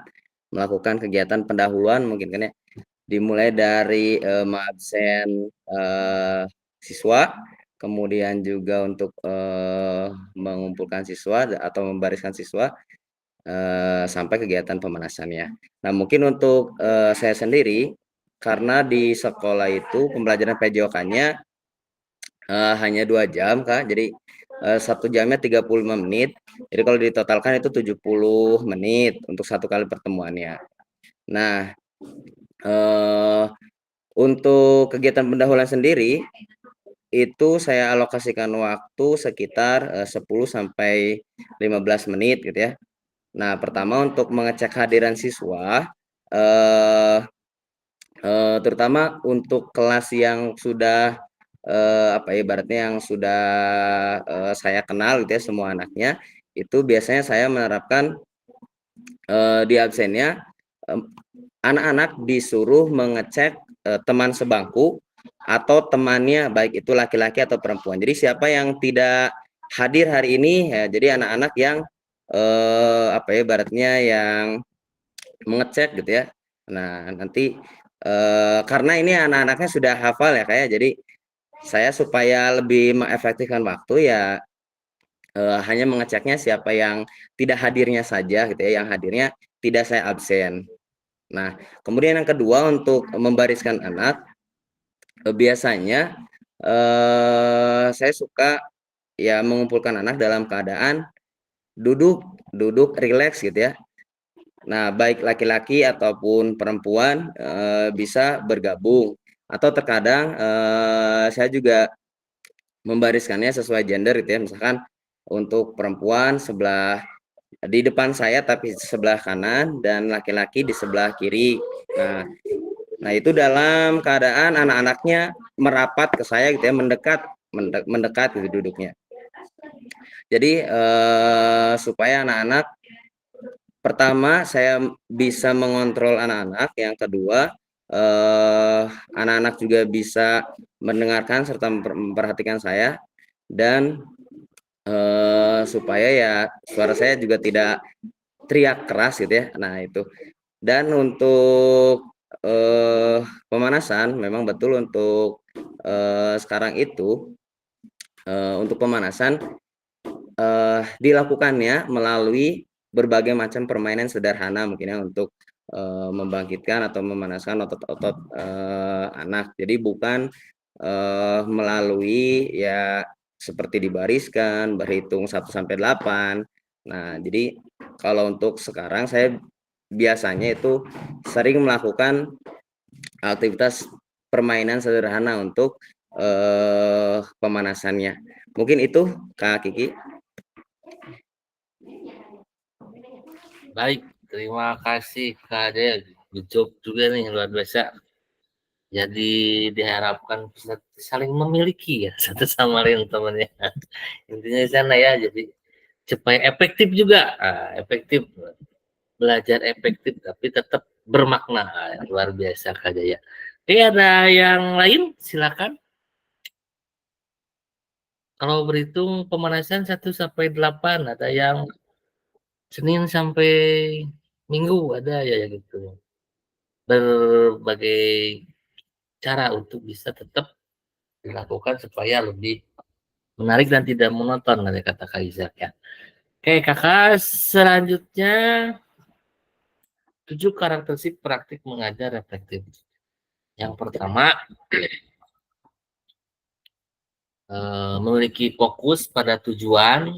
melakukan kegiatan pendahuluan, mungkin kan ya, dimulai dari mengabsen siswa, kemudian juga untuk mengumpulkan siswa atau membariskan siswa sampai kegiatan pemanasannya. Nah, mungkin untuk saya sendiri, karena di sekolah itu pembelajaran PJOK-nya hanya 2 jam Kak, jadi 1 jamnya 35 menit, jadi kalau ditotalkan itu 70 menit untuk 1 kali pertemuannya. Nah, untuk kegiatan pendahuluan sendiri, itu saya alokasikan waktu sekitar 10 sampai 15 menit gitu ya. Nah, pertama untuk mengecek hadiran siswa, terutama untuk kelas yang sudah ibaratnya yang sudah saya kenal gitu ya semua anaknya, itu biasanya saya menerapkan di absennya anak-anak disuruh mengecek teman sebangku atau temannya, baik itu laki-laki atau perempuan. Jadi siapa yang tidak hadir hari ini ya, jadi anak-anak yang ibaratnya yang mengecek gitu ya. Nah, nanti karena ini anak-anaknya sudah hafal ya kayak, jadi saya supaya lebih mengefektifkan waktu ya hanya mengeceknya siapa yang tidak hadirnya saja gitu ya, yang hadirnya tidak saya absen. Nah, kemudian yang kedua untuk membariskan anak, biasanya saya suka ya mengumpulkan anak dalam keadaan duduk rileks gitu ya. Nah, baik laki-laki ataupun perempuan bisa bergabung, atau terkadang saya juga membariskannya sesuai gender gitu ya. Misalkan untuk perempuan sebelah di depan saya tapi sebelah kanan, dan laki-laki di sebelah kiri. Nah, itu dalam keadaan anak-anaknya merapat ke saya gitu ya, mendekat gitu duduknya. Jadi supaya anak-anak, pertama saya bisa mengontrol anak-anak, yang kedua anak-anak juga bisa mendengarkan serta memperhatikan saya, dan supaya ya suara saya juga tidak teriak keras gitu ya. Nah, itu. Dan untuk pemanasan, memang betul untuk sekarang itu untuk pemanasan dilakukannya melalui berbagai macam permainan sederhana mungkin ya untuk membangkitkan atau memanaskan otot-otot anak. Jadi bukan melalui ya seperti dibariskan, berhitung 1 sampai 8. Nah, jadi kalau untuk sekarang saya biasanya itu sering melakukan aktivitas permainan sederhana untuk pemanasannya. Mungkin itu Kak Kiki. Baik, terima kasih Kak Ade. Good job juga nih, luar biasa. Jadi diharapkan bisa saling memiliki ya satu sama lain temannya. Intinya di sana ya, jadi supaya efektif juga, efektif belajar efektif tapi tetap bermakna. Luar biasa Kak Jaya. Oke, ada yang lain? Silakan. Kalau berhitung pemanasan 1 sampai 8, ada yang Senin sampai Minggu, ada ya gitu. Berbagai cara untuk bisa tetap dilakukan supaya lebih menarik dan tidak monoton dari kata Kak Izak ya. Oke kakak, selanjutnya 7 karakteristik praktik mengajar efektif. Yang pertama, memiliki fokus pada tujuan,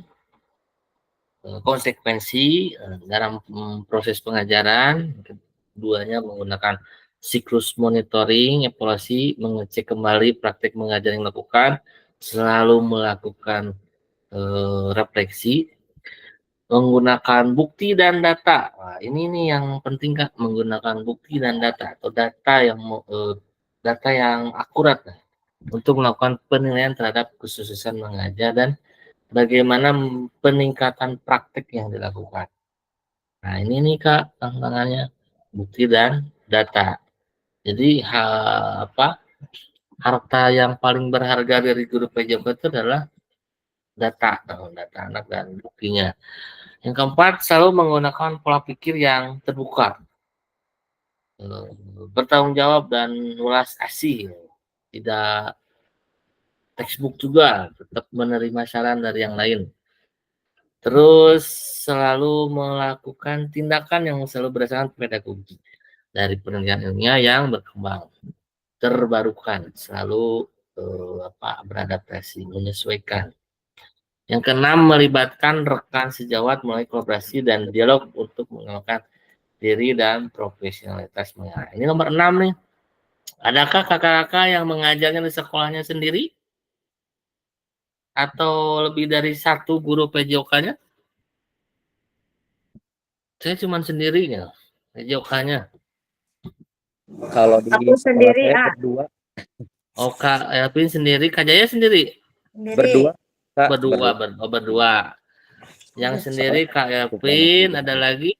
konsekuensi dalam proses pengajaran. Keduanya menggunakan siklus monitoring, evaluasi, mengecek kembali praktik mengajar yang dilakukan, selalu melakukan refleksi, menggunakan bukti dan data. Nah, ini nih yang penting Kak, menggunakan bukti dan data atau data yang akurat untuk melakukan penilaian terhadap kesuksesan mengajar dan bagaimana peningkatan praktik yang dilakukan. Nah, ini nih Kak tantangannya, bukti dan data. Jadi harta yang paling berharga dari guru PJOK itu adalah data anak dan buktinya. Yang keempat, selalu menggunakan pola pikir yang terbuka, bertanggung jawab dan ulas asih, tidak textbook juga, tetap menerima saran dari yang lain. Terus selalu melakukan tindakan yang selalu berdasarkan pedagogi dari penelitian ilmiah yang berkembang, terbarukan, selalu beradaptasi, menyesuaikan. Yang keenam, melibatkan rekan sejawat melalui kolaborasi dan dialog untuk mengembangkan diri dan profesionalitas mengajar. Ini nomor 6 nih. Adakah kakak-kakak yang mengajarnya di sekolahnya sendiri? Atau lebih dari satu guru PJOK-nya? Saya cuma sendiri ya, PJOK-nya. Kalau di Aku sekolah sendiri, saya berdua. Oh, Kak Elvin sendiri, Kak Jaya sendiri? Sendiri. Berdua. Yang sendiri Kak Elvin, ada lagi?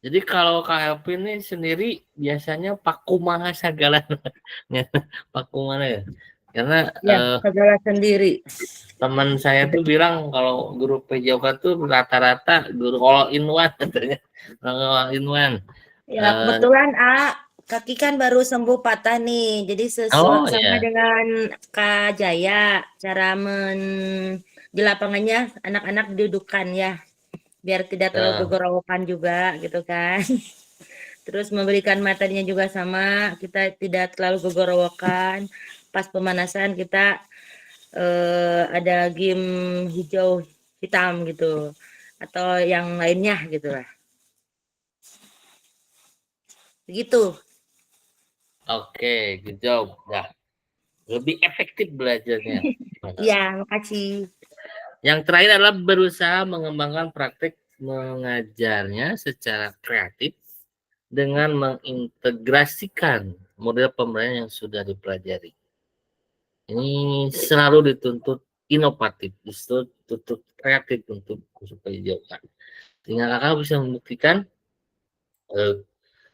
Jadi kalau Kak Elvin ini sendiri biasanya pakumaha segala pakumaha ya. Karena segala sendiri. Teman saya tuh bilang kalau guru PJOK tuh rata-rata guru all in one katanya. All in one. Ya, kebetulan kaki kan baru sembuh patah nih. Jadi sama dengan Kak Jaya, cara di lapangannya anak-anak dudukkan ya. Biar tidak terlalu gogorokan juga gitu kan. Terus memberikan materinya juga sama, kita tidak terlalu gogorokan. Pas pemanasan kita ada game hijau hitam gitu atau yang lainnya gitu lah. Begitu. Oke, good job. Nah, lebih efektif belajarnya. Iya, makasih. Yang terakhir adalah berusaha mengembangkan praktik mengajarnya secara kreatif dengan mengintegrasikan model pembelajaran yang sudah dipelajari. Ini selalu dituntut inovatif, dituntut kreatif untuk supaya dijauhkan. Sehingga kakak bisa membuktikan,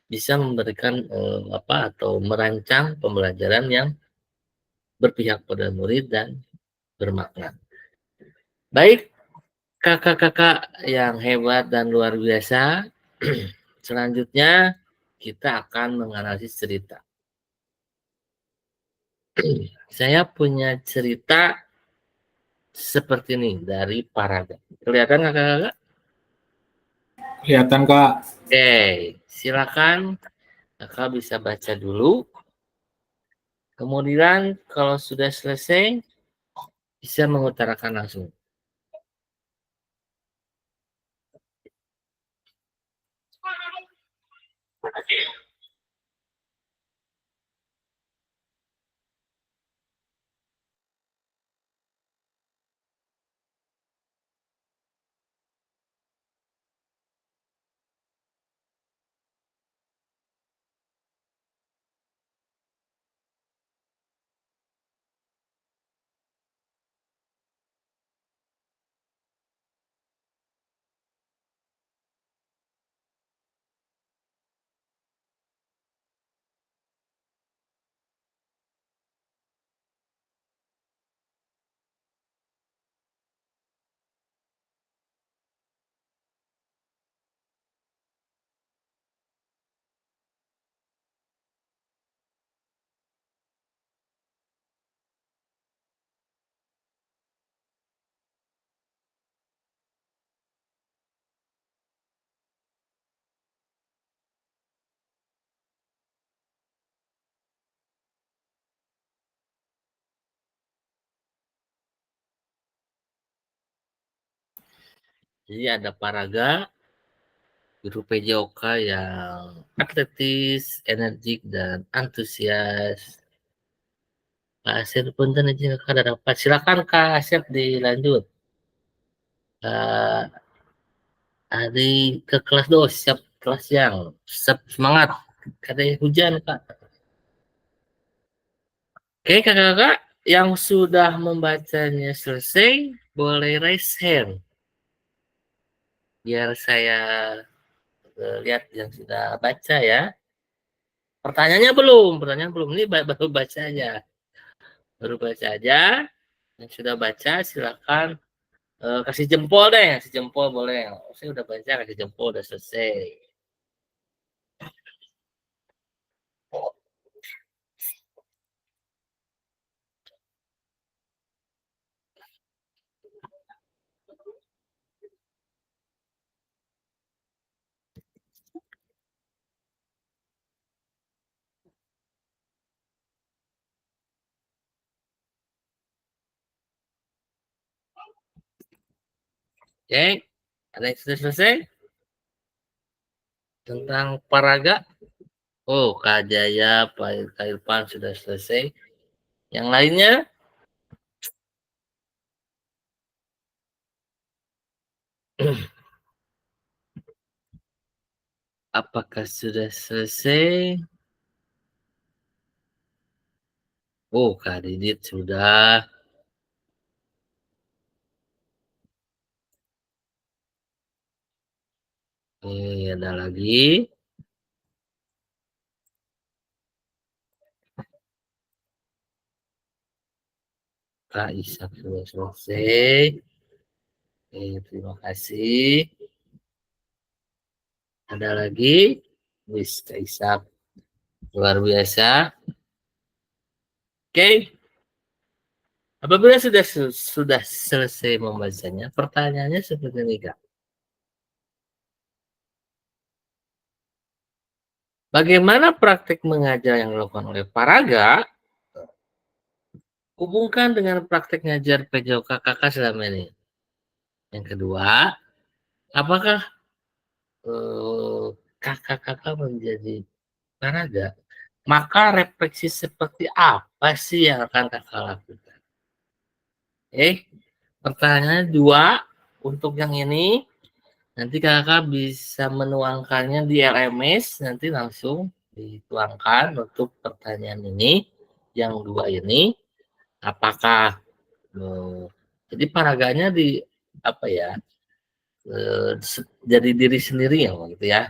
bisa memberikan atau merancang pembelajaran yang berpihak pada murid dan bermakna. Baik, kakak-kakak yang hebat dan luar biasa, selanjutnya kita akan menganalisis cerita. Saya punya cerita seperti ini dari Paraga. Kelihatan kakak-kakak? Kelihatan Kak. Oke, silakan kakak bisa baca dulu. Kemudian kalau sudah selesai, bisa mengutarakan langsung. Jadi ada Paraga, guru PJOK yang atletis, energik, dan antusias. Kak Asep punten izin kakak ada dapat. Silakan Kak Asep dilanjut. Hari ke kelas 2, siap kelas yang semangat. Kada hujan Kak. Oke kakak-kakak yang sudah membacanya selesai, boleh raise hand. Biar saya lihat yang sudah baca ya. Pertanyaannya belum. Ini baru baca aja. Baru baca aja. Yang sudah baca silakan kasih jempol deh. Kasih jempol boleh. Oh, saya udah baca, kasih jempol, udah selesai. Oke, ada yang sudah selesai? Tentang Paraga. Oh, Kak Jaya, Kak Irfan sudah selesai. Yang lainnya? Apakah sudah selesai? Oh, Kak Didit sudah. Ada lagi. Kak Isak sudah selesai. Terima kasih. Ada lagi? Wis, Kak Isak. Luar biasa. Oke. Apabila sudah selesai membacanya, pertanyaannya seperti ini, Kak. Bagaimana praktik mengajar yang dilakukan oleh Paraga hubungkan dengan praktik ngajar PJOK kakak selama ini? Yang kedua, apakah kakak-kakak menjadi Paraga? Maka refleksi seperti apa sih yang akan kakak lakukan? Pertanyaannya 2 untuk yang ini. Nanti kakak bisa menuangkannya di LMS, nanti langsung dituangkan untuk pertanyaan ini, yang 2 ini. Apakah jadi paraganya di apa ya? Jadi diri sendiri ya gitu ya,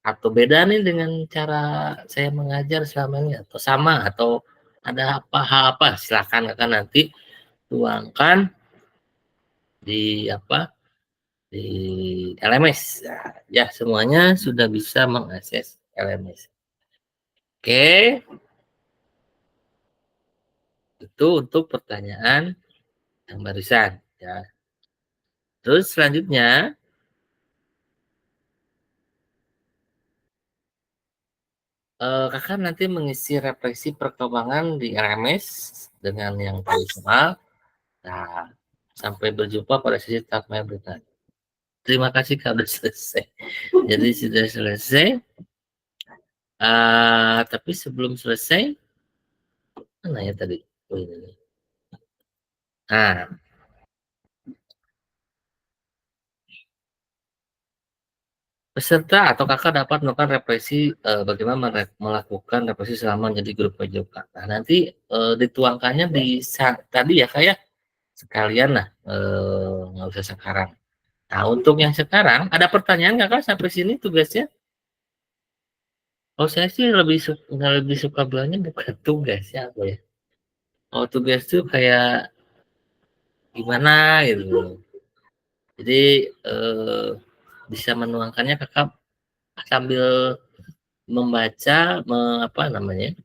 atau beda nih dengan cara saya mengajar selama ini, atau sama, atau ada apa silakan kakak nanti tuangkan di di LMS ya, semuanya sudah bisa mengakses LMS. Oke, Itu untuk pertanyaan yang barusan ya. Terus selanjutnya kakak nanti mengisi refleksi perkembangan di RMS dengan yang tradisional. Nah, sampai berjumpa pada sesi tahap berikutnya. Terima kasih kalau sudah selesai. Jadi sudah selesai. Tapi sebelum selesai, mana ya tadi? Oh, ini. Nah, peserta atau kakak dapat melakukan refleksi bagaimana melakukan refleksi selama menjadi grup PJOK. Nah, nanti dituangkannya di tadi ya kayak sekalian lah, nggak usah sekarang. Nah, untuk yang sekarang ada pertanyaan kakak sampai sini tugasnya? Oh, saya sih lebih suka bilangnya bukan tugas ya, apa ya? Oh, tugas tuh kayak gimana gitu. Jadi bisa menuangkannya kakak sambil membaca, apa namanya?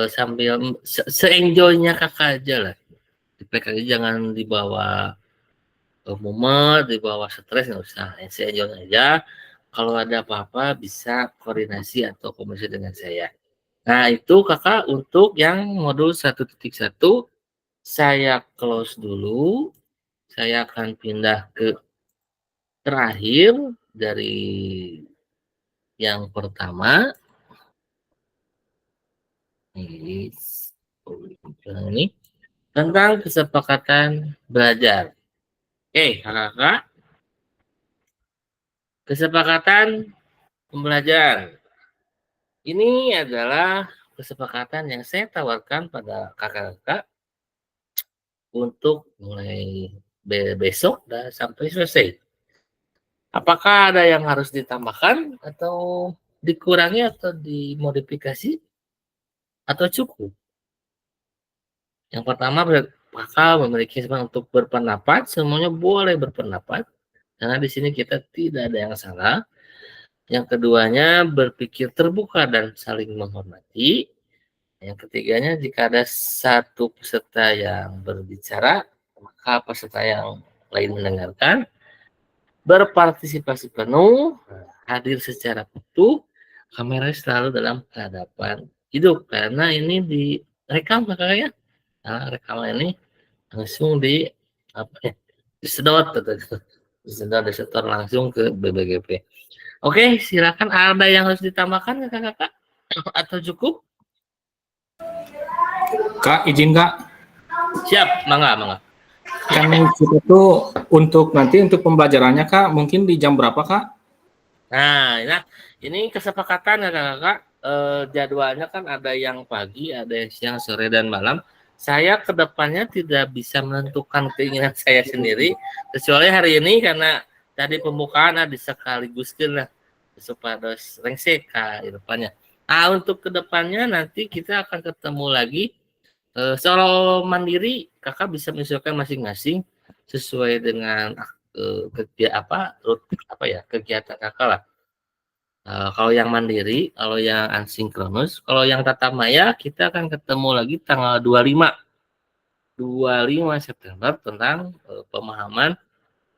Sambil se-enjoy-nya kakak aja lah. Dipek aja, jangan dibawa mumet, dibawa stres, nggak usah. Se-enjoy aja. Kalau ada apa-apa bisa koordinasi atau komunikasi dengan saya. Nah, itu kakak untuk yang modul 1.1 saya close dulu. Saya akan pindah ke terakhir dari yang pertama. Ini tentang kesepakatan belajar. Oke, kakak-kakak. Kesepakatan pembelajaran. Ini adalah kesepakatan yang saya tawarkan pada kakak-kakak untuk mulai besok dan sampai selesai. Apakah ada yang harus ditambahkan atau dikurangi atau dimodifikasi atau cukup? Yang pertama, kakak memiliki kesempatan untuk berpendapat, semuanya boleh berpendapat, karena di sini kita tidak ada yang salah. Yang keduanya, berpikir terbuka dan saling menghormati. Yang ketiganya, jika ada satu peserta yang berbicara, maka peserta yang lain mendengarkan. Berpartisipasi penuh, hadir secara utuh, kamera selalu dalam kehadapan hidup. Karena ini direkam kakak ya. Nah, rekaman ini langsung disedot langsung ke BBGP. Oke, silakan, ada yang harus ditambahkan kakak-kakak atau cukup? Kak, izin Kak. Siap, mangga. Kan kita tuh untuk nanti untuk pembelajarannya Kak, mungkin di jam berapa Kak? Nah, ini kesepakatan ya kakak-kakak. Jadwalnya kan ada yang pagi, ada yang siang, sore, dan malam. Saya kedepannya tidak bisa menentukan keinginan saya sendiri, kecuali hari ini karena tadi pembukaan ada sekaliguskan lah supaya rengsek di depannya. Nah, untuk kedepannya nanti kita akan ketemu lagi. Soal mandiri, kakak bisa menyesuaikan masing-masing sesuai dengan kegiatan kakak lah. Kalau yang mandiri, kalau yang asinkronus, kalau yang tatap maya kita akan ketemu lagi tanggal 25 September tentang pemahaman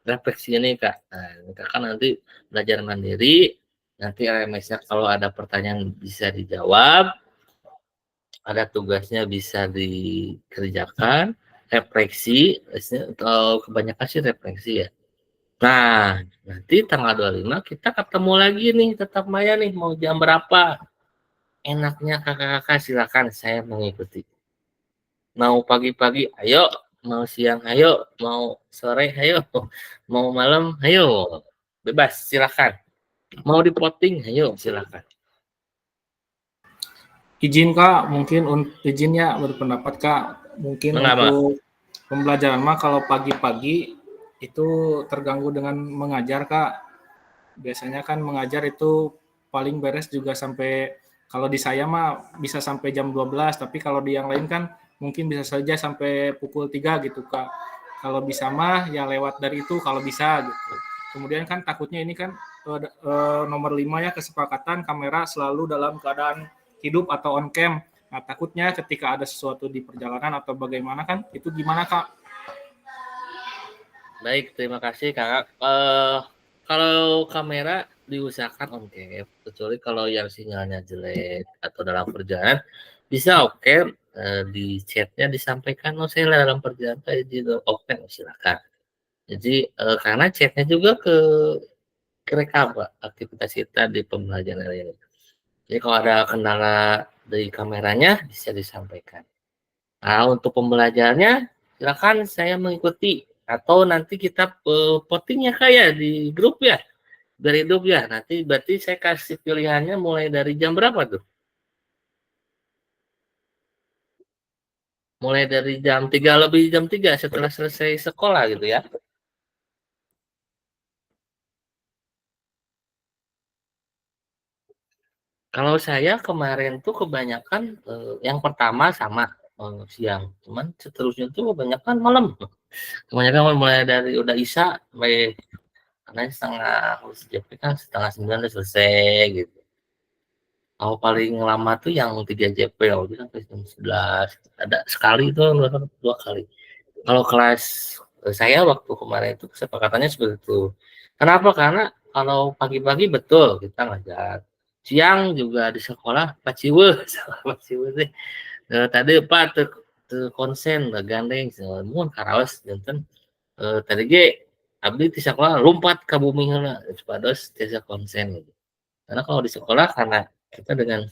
refleksi ini Kak. Nah, kakak nanti belajar mandiri, nanti RMS-nya kalau ada pertanyaan bisa dijawab, ada tugasnya bisa dikerjakan, refleksi, atau kebanyakan sih refleksi ya. Nah, nanti tanggal 25 kita ketemu lagi nih, tetap maya nih, mau jam berapa? Enaknya kakak-kakak silakan, saya mengikuti. Mau pagi-pagi, ayo. Mau siang, ayo. Mau sore, ayo. Mau malam, ayo. Bebas, silakan. Mau diploting, ayo, silakan. Izin Kak, mungkin izinnya berpendapat Kak, mungkin untuk pembelajaran mah kalau pagi-pagi itu terganggu dengan mengajar Kak. Biasanya kan mengajar itu paling beres juga sampai, kalau di saya mah bisa sampai jam 12, tapi kalau di yang lain kan mungkin bisa saja sampai pukul 3 gitu Kak. Kalau bisa mah ya lewat dari itu kalau bisa gitu. Kemudian kan takutnya ini kan nomor 5 ya, kesepakatan kamera selalu dalam keadaan hidup atau on cam. Nah, takutnya ketika ada sesuatu di perjalanan atau bagaimana kan, itu gimana Kak? Baik, terima kasih Kakak. Kalau kamera diusahakan on cam, kecuali kalau yang sinyalnya jelek atau dalam perjalanan bisa off cam, di chatnya disampaikan, oh saya dalam perjalanan kayak gitu, off cam silakan. Jadi karena chatnya juga kerekam Pak, aktivitas kita di pembelajaran ini. Jadi kalau ada kendala dari kameranya bisa disampaikan. Nah, untuk pembelajarannya silakan saya mengikuti atau nanti kita voting ya Kak ya di grup ya. Dari hidup ya. Nanti berarti saya kasih pilihannya mulai dari jam berapa tuh? Mulai dari jam 3 lebih jam 3 setelah selesai sekolah gitu ya. Kalau saya kemarin tuh kebanyakan yang pertama sama siang, cuman seterusnya tuh kebanyakan malam. Kebanyakan mulai dari udah Isya sampai karena setengah harus JP kan setengah 9 udah selesai gitu. Kalau paling lama tuh yang 3 JP waktu itu sampai jam 11. Ada sekali itu dua kali. Kalau kelas saya waktu kemarin itu kesepakatannya seperti itu. Kenapa? Karena kalau pagi-pagi betul kita ngajar. Siang juga di sekolah paciwe, paciwe sih. Tadi Pak konsen gandeng mun karaos janten tadi ge abdi di sekolah lompat ke bumi heula supados tiasa konsen gitu. Karena kalau di sekolah karena kita dengan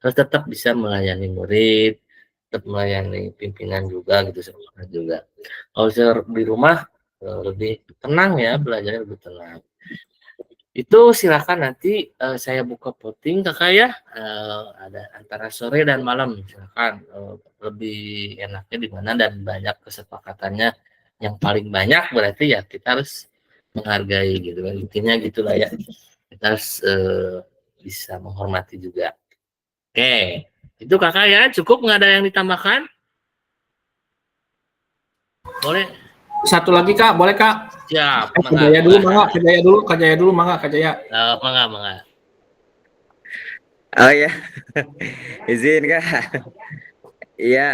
harus tetap bisa melayani murid, tetap melayani pimpinan juga gitu sekolah juga. Kalau di rumah lebih tenang ya, belajarnya lebih tenang. Itu silakan nanti saya buka voting Kakak ya, ada antara sore dan malam silakan lebih enaknya di mana dan banyak kesepakatannya yang paling banyak berarti ya kita harus menghargai gitu kan intinya gitulah ya kita harus bisa menghormati juga. Oke, itu Kakak ya cukup nggak ada yang ditambahkan? Boleh. Satu lagi Kak, boleh Kak? Siap. Kak Jaya dulu, mangga. Kak Jaya dulu, mangga. Kak Jaya. Mangga. Oh ya, izin Kak. Iya,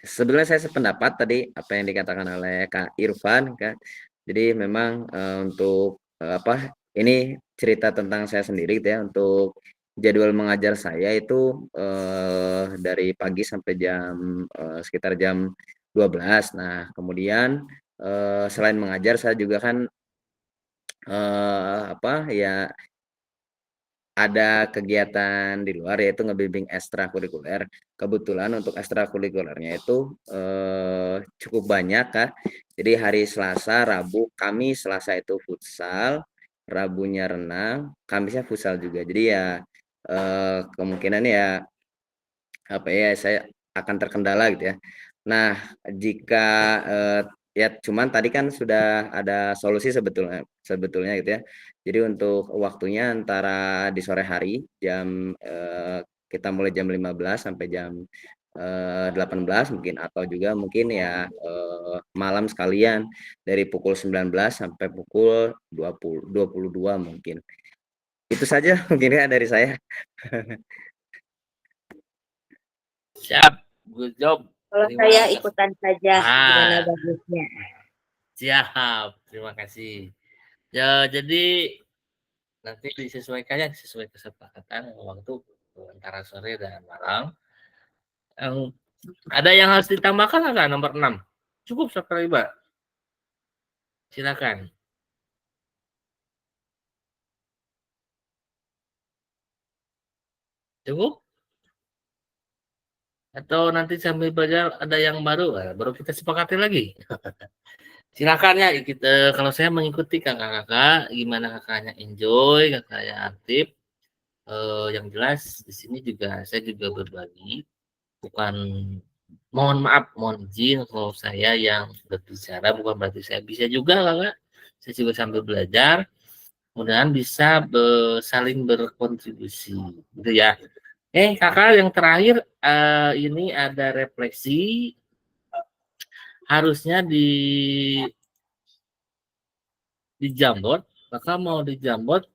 sebenarnya saya sependapat tadi apa yang dikatakan oleh Kak Irfan, Kak. Jadi memang untuk apa ini cerita tentang saya sendiri gitu ya. Untuk jadwal mengajar saya itu dari pagi sampai jam sekitar jam 12. Nah, kemudian selain mengajar saya juga kan apa ya ada kegiatan di luar yaitu ngebimbing ekstrakurikuler. Kebetulan untuk ekstrakurikulernya itu cukup banyak Kak. Jadi hari Selasa, Rabu, Kamis, Selasa itu futsal, Rabunya renang, Kamisnya futsal juga. Jadi ya kemungkinan ya apa ya saya akan terkendala gitu ya. Nah, jika ya cuman tadi kan sudah ada solusi sebetulnya gitu ya. Jadi untuk waktunya antara di sore hari jam kita mulai jam 15 sampai jam 18 mungkin atau juga mungkin ya malam sekalian dari pukul 19 sampai pukul 22 mungkin. Itu saja mungkin ya dari saya. Siap, good job. Kalau saya ikutan saja gimana bagusnya. Siap, terima kasih. Ya, jadi nanti disesuaikannya sesuai kesepakatan waktu antara sore dan malam. Ada yang harus ditambahkan nggak nomor 6? Cukup sekali, Mbak. Silakan. Cukup? Atau nanti sambil belajar ada yang baru, baru kita sepakati lagi. Silakan ya, kita kalau saya mengikuti kakak-kakak, gimana kakaknya enjoy, kakaknya aktif. Yang jelas di sini juga saya juga berbagi, bukan mohon maaf, mohon izin kalau saya yang berbicara bukan berarti saya bisa juga kakak. Saya juga sambil belajar, mudah-mudahan bisa saling berkontribusi, gitu ya. Kakak yang terakhir ini ada refleksi harusnya di Jamboard. Kakak mau di Jamboard,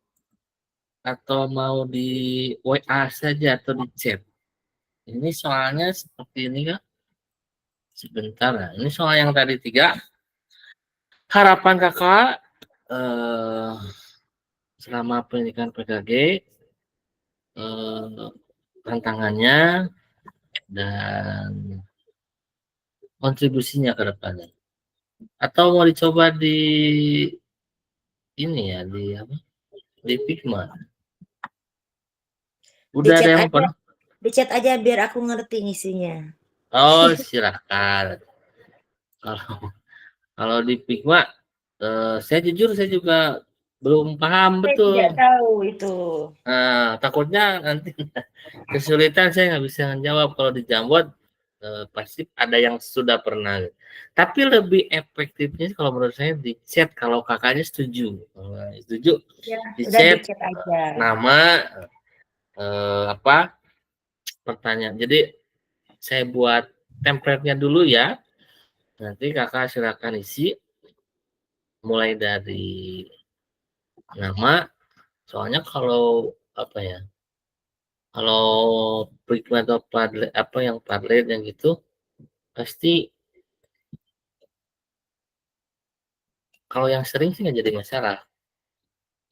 atau mau di WA saja atau di chat. Ini soalnya seperti ini Kak. Sebentar, nah, ini soal yang tadi 3. Harapan Kakak selama pendidikan PKG, tantangannya dan kontribusinya ke depannya. Atau mau dicoba di ini ya, di apa? Di Figma. Udah ada yang pernah? Di chat aja biar aku ngerti ngisinya. Oh, silakan. Kalau di Figma, saya jujur saya juga belum paham Saya betul. tidak tahu itu. Nah, takutnya nanti kesulitan saya nggak bisa menjawab. Kalau di Jamboard pasti ada yang sudah pernah. Tapi lebih efektifnya kalau menurut saya di chat kalau kakaknya setuju. Setuju Ya, di udah di chat chat aja. nama apa pertanyaan. Jadi saya buat template-nya dulu ya. Nanti kakak silakan isi mulai dari nama. Soalnya kalau apa ya? Kalau Prikma atau Padlet apa yang Padlet yang gitu pasti kalau yang sering sih nggak jadi masalah.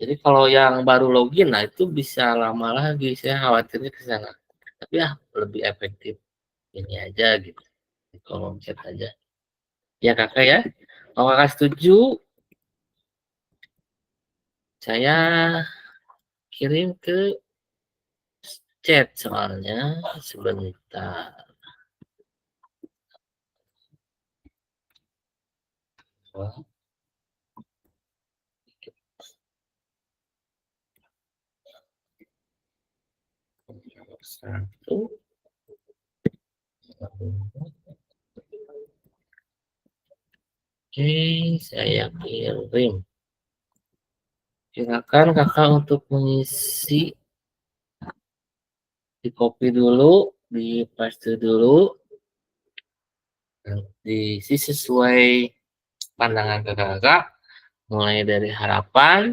Jadi kalau yang baru login, nah itu bisa lama lagi. Saya khawatirnya ke sana. Tapi ya lebih efektif ini aja gitu. Di kolom chat aja. Ya kakak ya. Kalau kakak setuju, saya kirim ke chat soalnya sebentar. Wah. Satu. Oke, saya kirim. Silakan kakak untuk mengisi, di copy dulu, di paste dulu, diisi sesuai pandangan kakak, mulai dari harapan,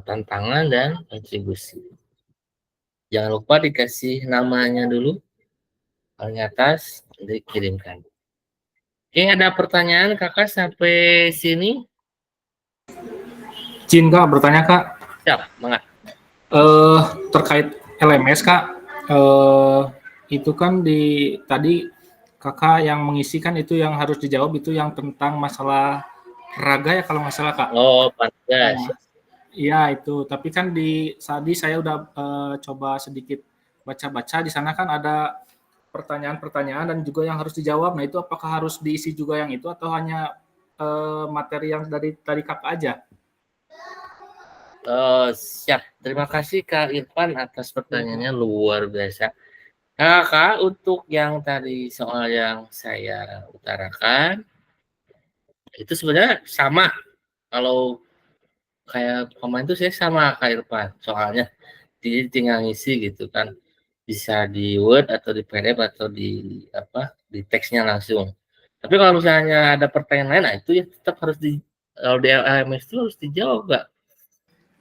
tantangan dan kontribusi. Jangan lupa dikasih namanya dulu, paling atas dikirimkan. Oke, ada pertanyaan kakak sampai sini? Izin Kak bertanya Kak. Siap, mangga. Terkait LMS Kak, itu kan di tadi Kakak yang mengisikan itu yang harus dijawab itu yang tentang masalah raga ya kalau nggak salah Kak. Oh, Pandas. Iya itu, tapi kan tadi saya udah coba sedikit baca-baca di sana kan ada pertanyaan-pertanyaan dan juga yang harus dijawab. Nah itu apakah harus diisi juga yang itu atau hanya materi yang dari tadi Kakak aja? Siap. Terima kasih Kak Irfan atas pertanyaannya luar biasa. Kak, untuk yang tadi soal yang saya utarakan, itu sebenarnya sama. Kalau kayak pemain itu saya sama Kak Irfan. Soalnya jadi tinggal ngisi gitu kan. Bisa di Word atau di PDF atau di apa di teksnya langsung. Tapi kalau misalnya ada pertanyaan lain, nah itu ya tetap harus kalau di LMS itu harus dijawab Kak.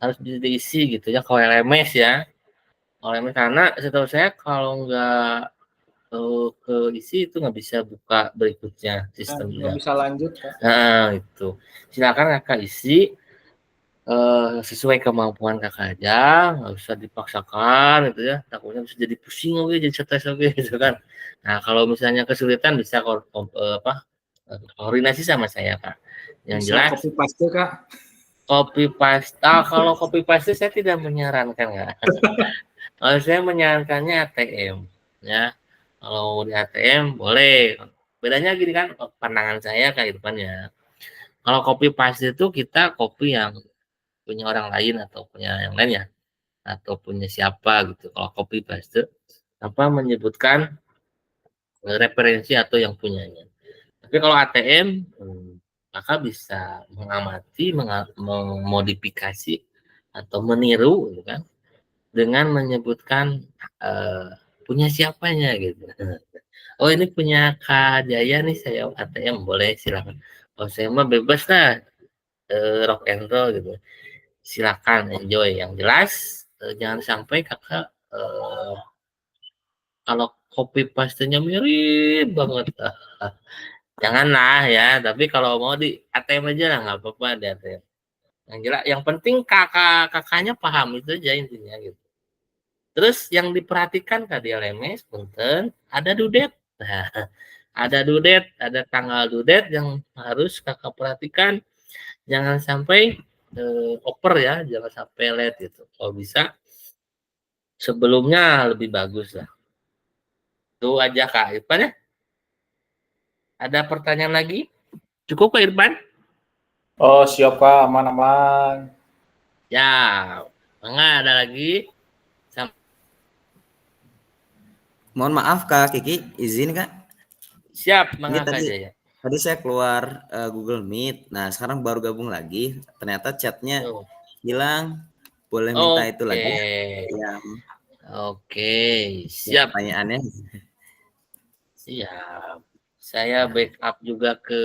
Harus diisi gitu ya kalau LMS ya. Kalau LMS karena setahu saya kalau nggak keisi itu nggak bisa buka berikutnya sistemnya. Nggak bisa lanjut Kak. Nah itu silakan kakak isi sesuai kemampuan kakak aja, nggak usah dipaksakan gitu ya. Takutnya bisa jadi pusing oke, jadi stres oke gitu kan. Nah kalau misalnya kesulitan bisa koordinasi sama saya Kak. Yang Bisa jelas copy paste Kak. copy paste. Kalau copy paste saya tidak menyarankan Kak. Kalau saya menyarankannya ATM ya. Kalau di ATM boleh. Bedanya gini kan pandangan saya kayak depannya. Kalau copy paste itu kita copy yang punya orang lain atau punya yang lain ya. Atau punya siapa gitu. Kalau copy paste tanpa menyebutkan referensi atau yang punyanya. Tapi kalau ATM maka bisa mengamati, memodifikasi atau meniru gitu kan dengan menyebutkan punya siapanya gitu. Oh ini punya Kak Jaya nih saya ATM boleh silakan. Oh saya mah bebas lah rock and roll gitu. silakan enjoy. Yang jelas jangan sampai kakak kalau copy paste-nya mirip banget. Janganlah ya, tapi kalau mau di ATM aja lah, nggak apa-apa di ATM. Yang jelas, yang penting kakaknya paham itu aja intinya gitu. Terus yang diperhatikan Kak di LMS, punten, ada dudet. Nah, ada dudet, ada tanggal dudet yang harus kakak perhatikan. Jangan sampai oper ya, jangan sampai late gitu. Kalau bisa sebelumnya lebih bagus lah. Itu aja Kak Irfan ya. Ada pertanyaan lagi? Cukup Kak Irfan? Oh, siap Kak, aman-aman. Ya, enggak ada lagi. Mohon maaf Kak Kiki, izin Kak. Siap, Ini Kak tadi Jaya. tadi saya keluar Google Meet. Nah, sekarang baru gabung lagi. Ternyata chatnya hilang. Boleh minta itu lagi? Ya. Oke, siap. Pertanyaannya. Siap. Saya backup juga ke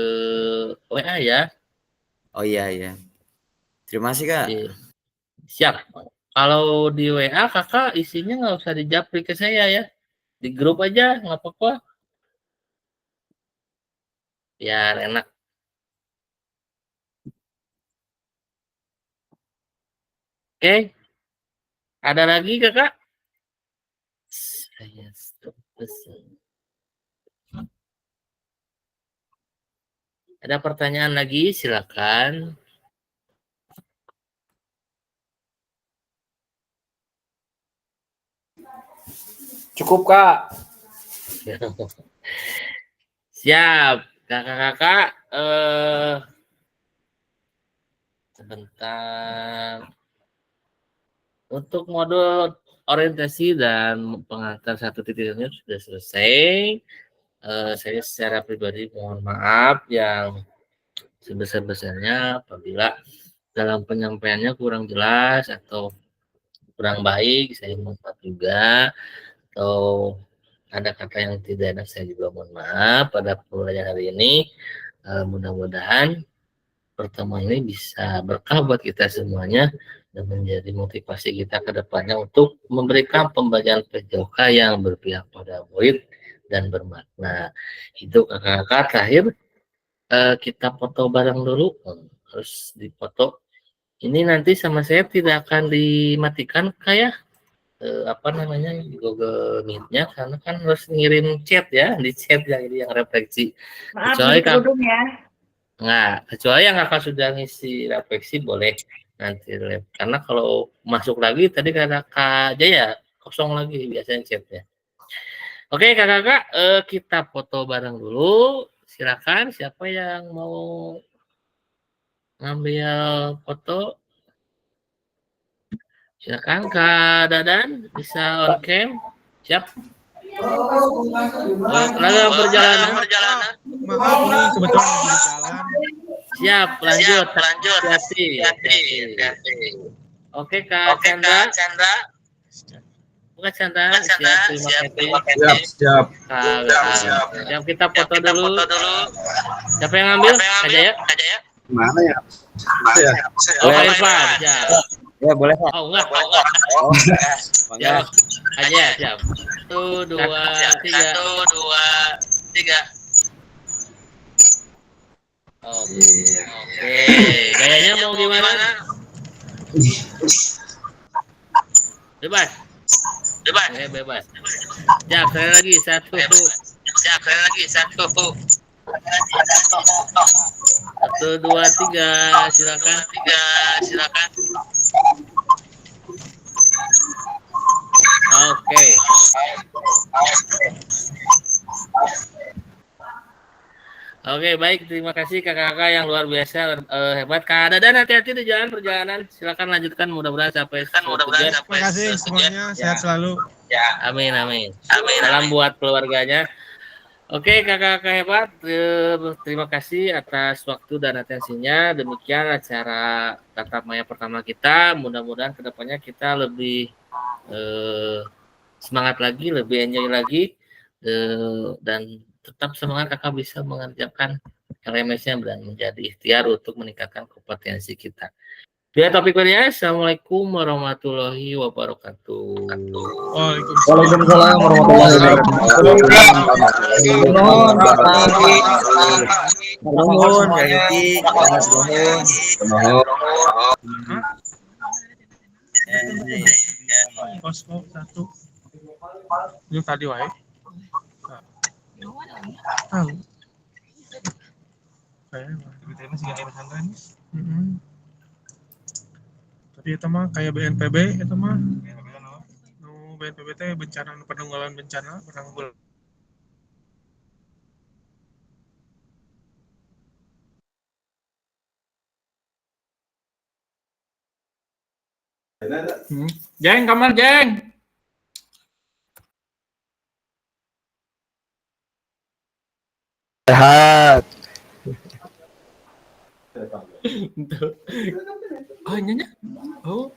WA ya. Oh iya. Terima kasih Kak. Siap. Kalau di WA kakak isinya nggak usah dijapri ke saya ya. Di grup aja nggak apa-apa. Biar enak. Oke. Ada lagi kakak? Saya stop pesan. Ada pertanyaan lagi? Silakan. Cukup Kak. Siap, kakak-kakak. Sebentar. Untuk modul orientasi dan pengantar 1.0 sudah selesai. Saya secara pribadi mohon maaf yang sebesar-besarnya apabila dalam penyampaiannya kurang jelas atau kurang baik. Saya mohon maaf juga. Atau ada kata yang tidak enak, saya juga mohon maaf pada pembelajaran hari ini. Mudah-mudahan pertemuan ini bisa berkah buat kita semuanya dan menjadi motivasi kita ke depannya untuk memberikan pembelajaran PJOK yang berpihak pada murid dan bermakna. Itu kakak-kakak terakhir kita foto bareng dulu, harus dipoto. Ini nanti sama saya tidak akan dimatikan kayak apa namanya Google Meet-nya karena kan harus ngirim chat ya, di chat yang refleksi. Maaf, Kecuali kerudung ya. Enggak, kecuali yang kakak sudah ngisi refleksi boleh nanti karena kalau masuk lagi tadi kata Kak Jaya kosong lagi biasanya chatnya. Oke kakak-kakak, kita foto bareng dulu. Silakan siapa yang mau ngambil foto. Silakan Kak Dadan, bisa on cam. Siap. Lalu perjalanan. Maaf nih kebetulan lagi di jalan. Siap, lanjut. Hati-hati. Oke Kak Chandra. Bukan Chandra. Siap, terima kasih. Siap. Siap, kita foto dulu. Siapa yang ngambil? Aja ya. Mana ya? Oh, Pak Irfan. Ya boleh Pak. Oh enggak. Siap. Aja siap. 1, 2, 3. Oke. Gayanya mau gimana? Bebas. Oke, bebas. Siap, sekali lagi 1. 1, 2, 3. Silakan. Oke. Oke, baik. Terima kasih kakak-kakak yang luar biasa hebat. Kak Dadan, hati-hati di jalan perjalanan. Silakan lanjutkan. Mudah-mudahan sampai tujuan. Terima kasih semuanya. Sehat selalu. Amin. Salam buat keluarganya. Oke, kakak-kakak hebat. Terima kasih atas waktu dan atensinya. Demikian acara tatap maya pertama kita. Mudah-mudahan kedepannya kita lebih semangat lagi, lebih enjoy lagi, dan tetap semangat kakak bisa mengerjakan LMS-nya dan menjadi ikhtiar untuk meningkatkan kompetensi kita. Ya, topik berikutnya. Assalamualaikum warahmatullahi wabarakatuh. Waalaikumsalam warahmatullahi Posko satu. Itu tadi wae. Tahu. Kayak kita masih nggak pesantren. Tapi itu mah kayak BNPB itu mah. BNPB teh bencana penanggulangan bencana penanggulangan. Jeng, kamar Jeng. Sehat. Oh, nyonya. Oh,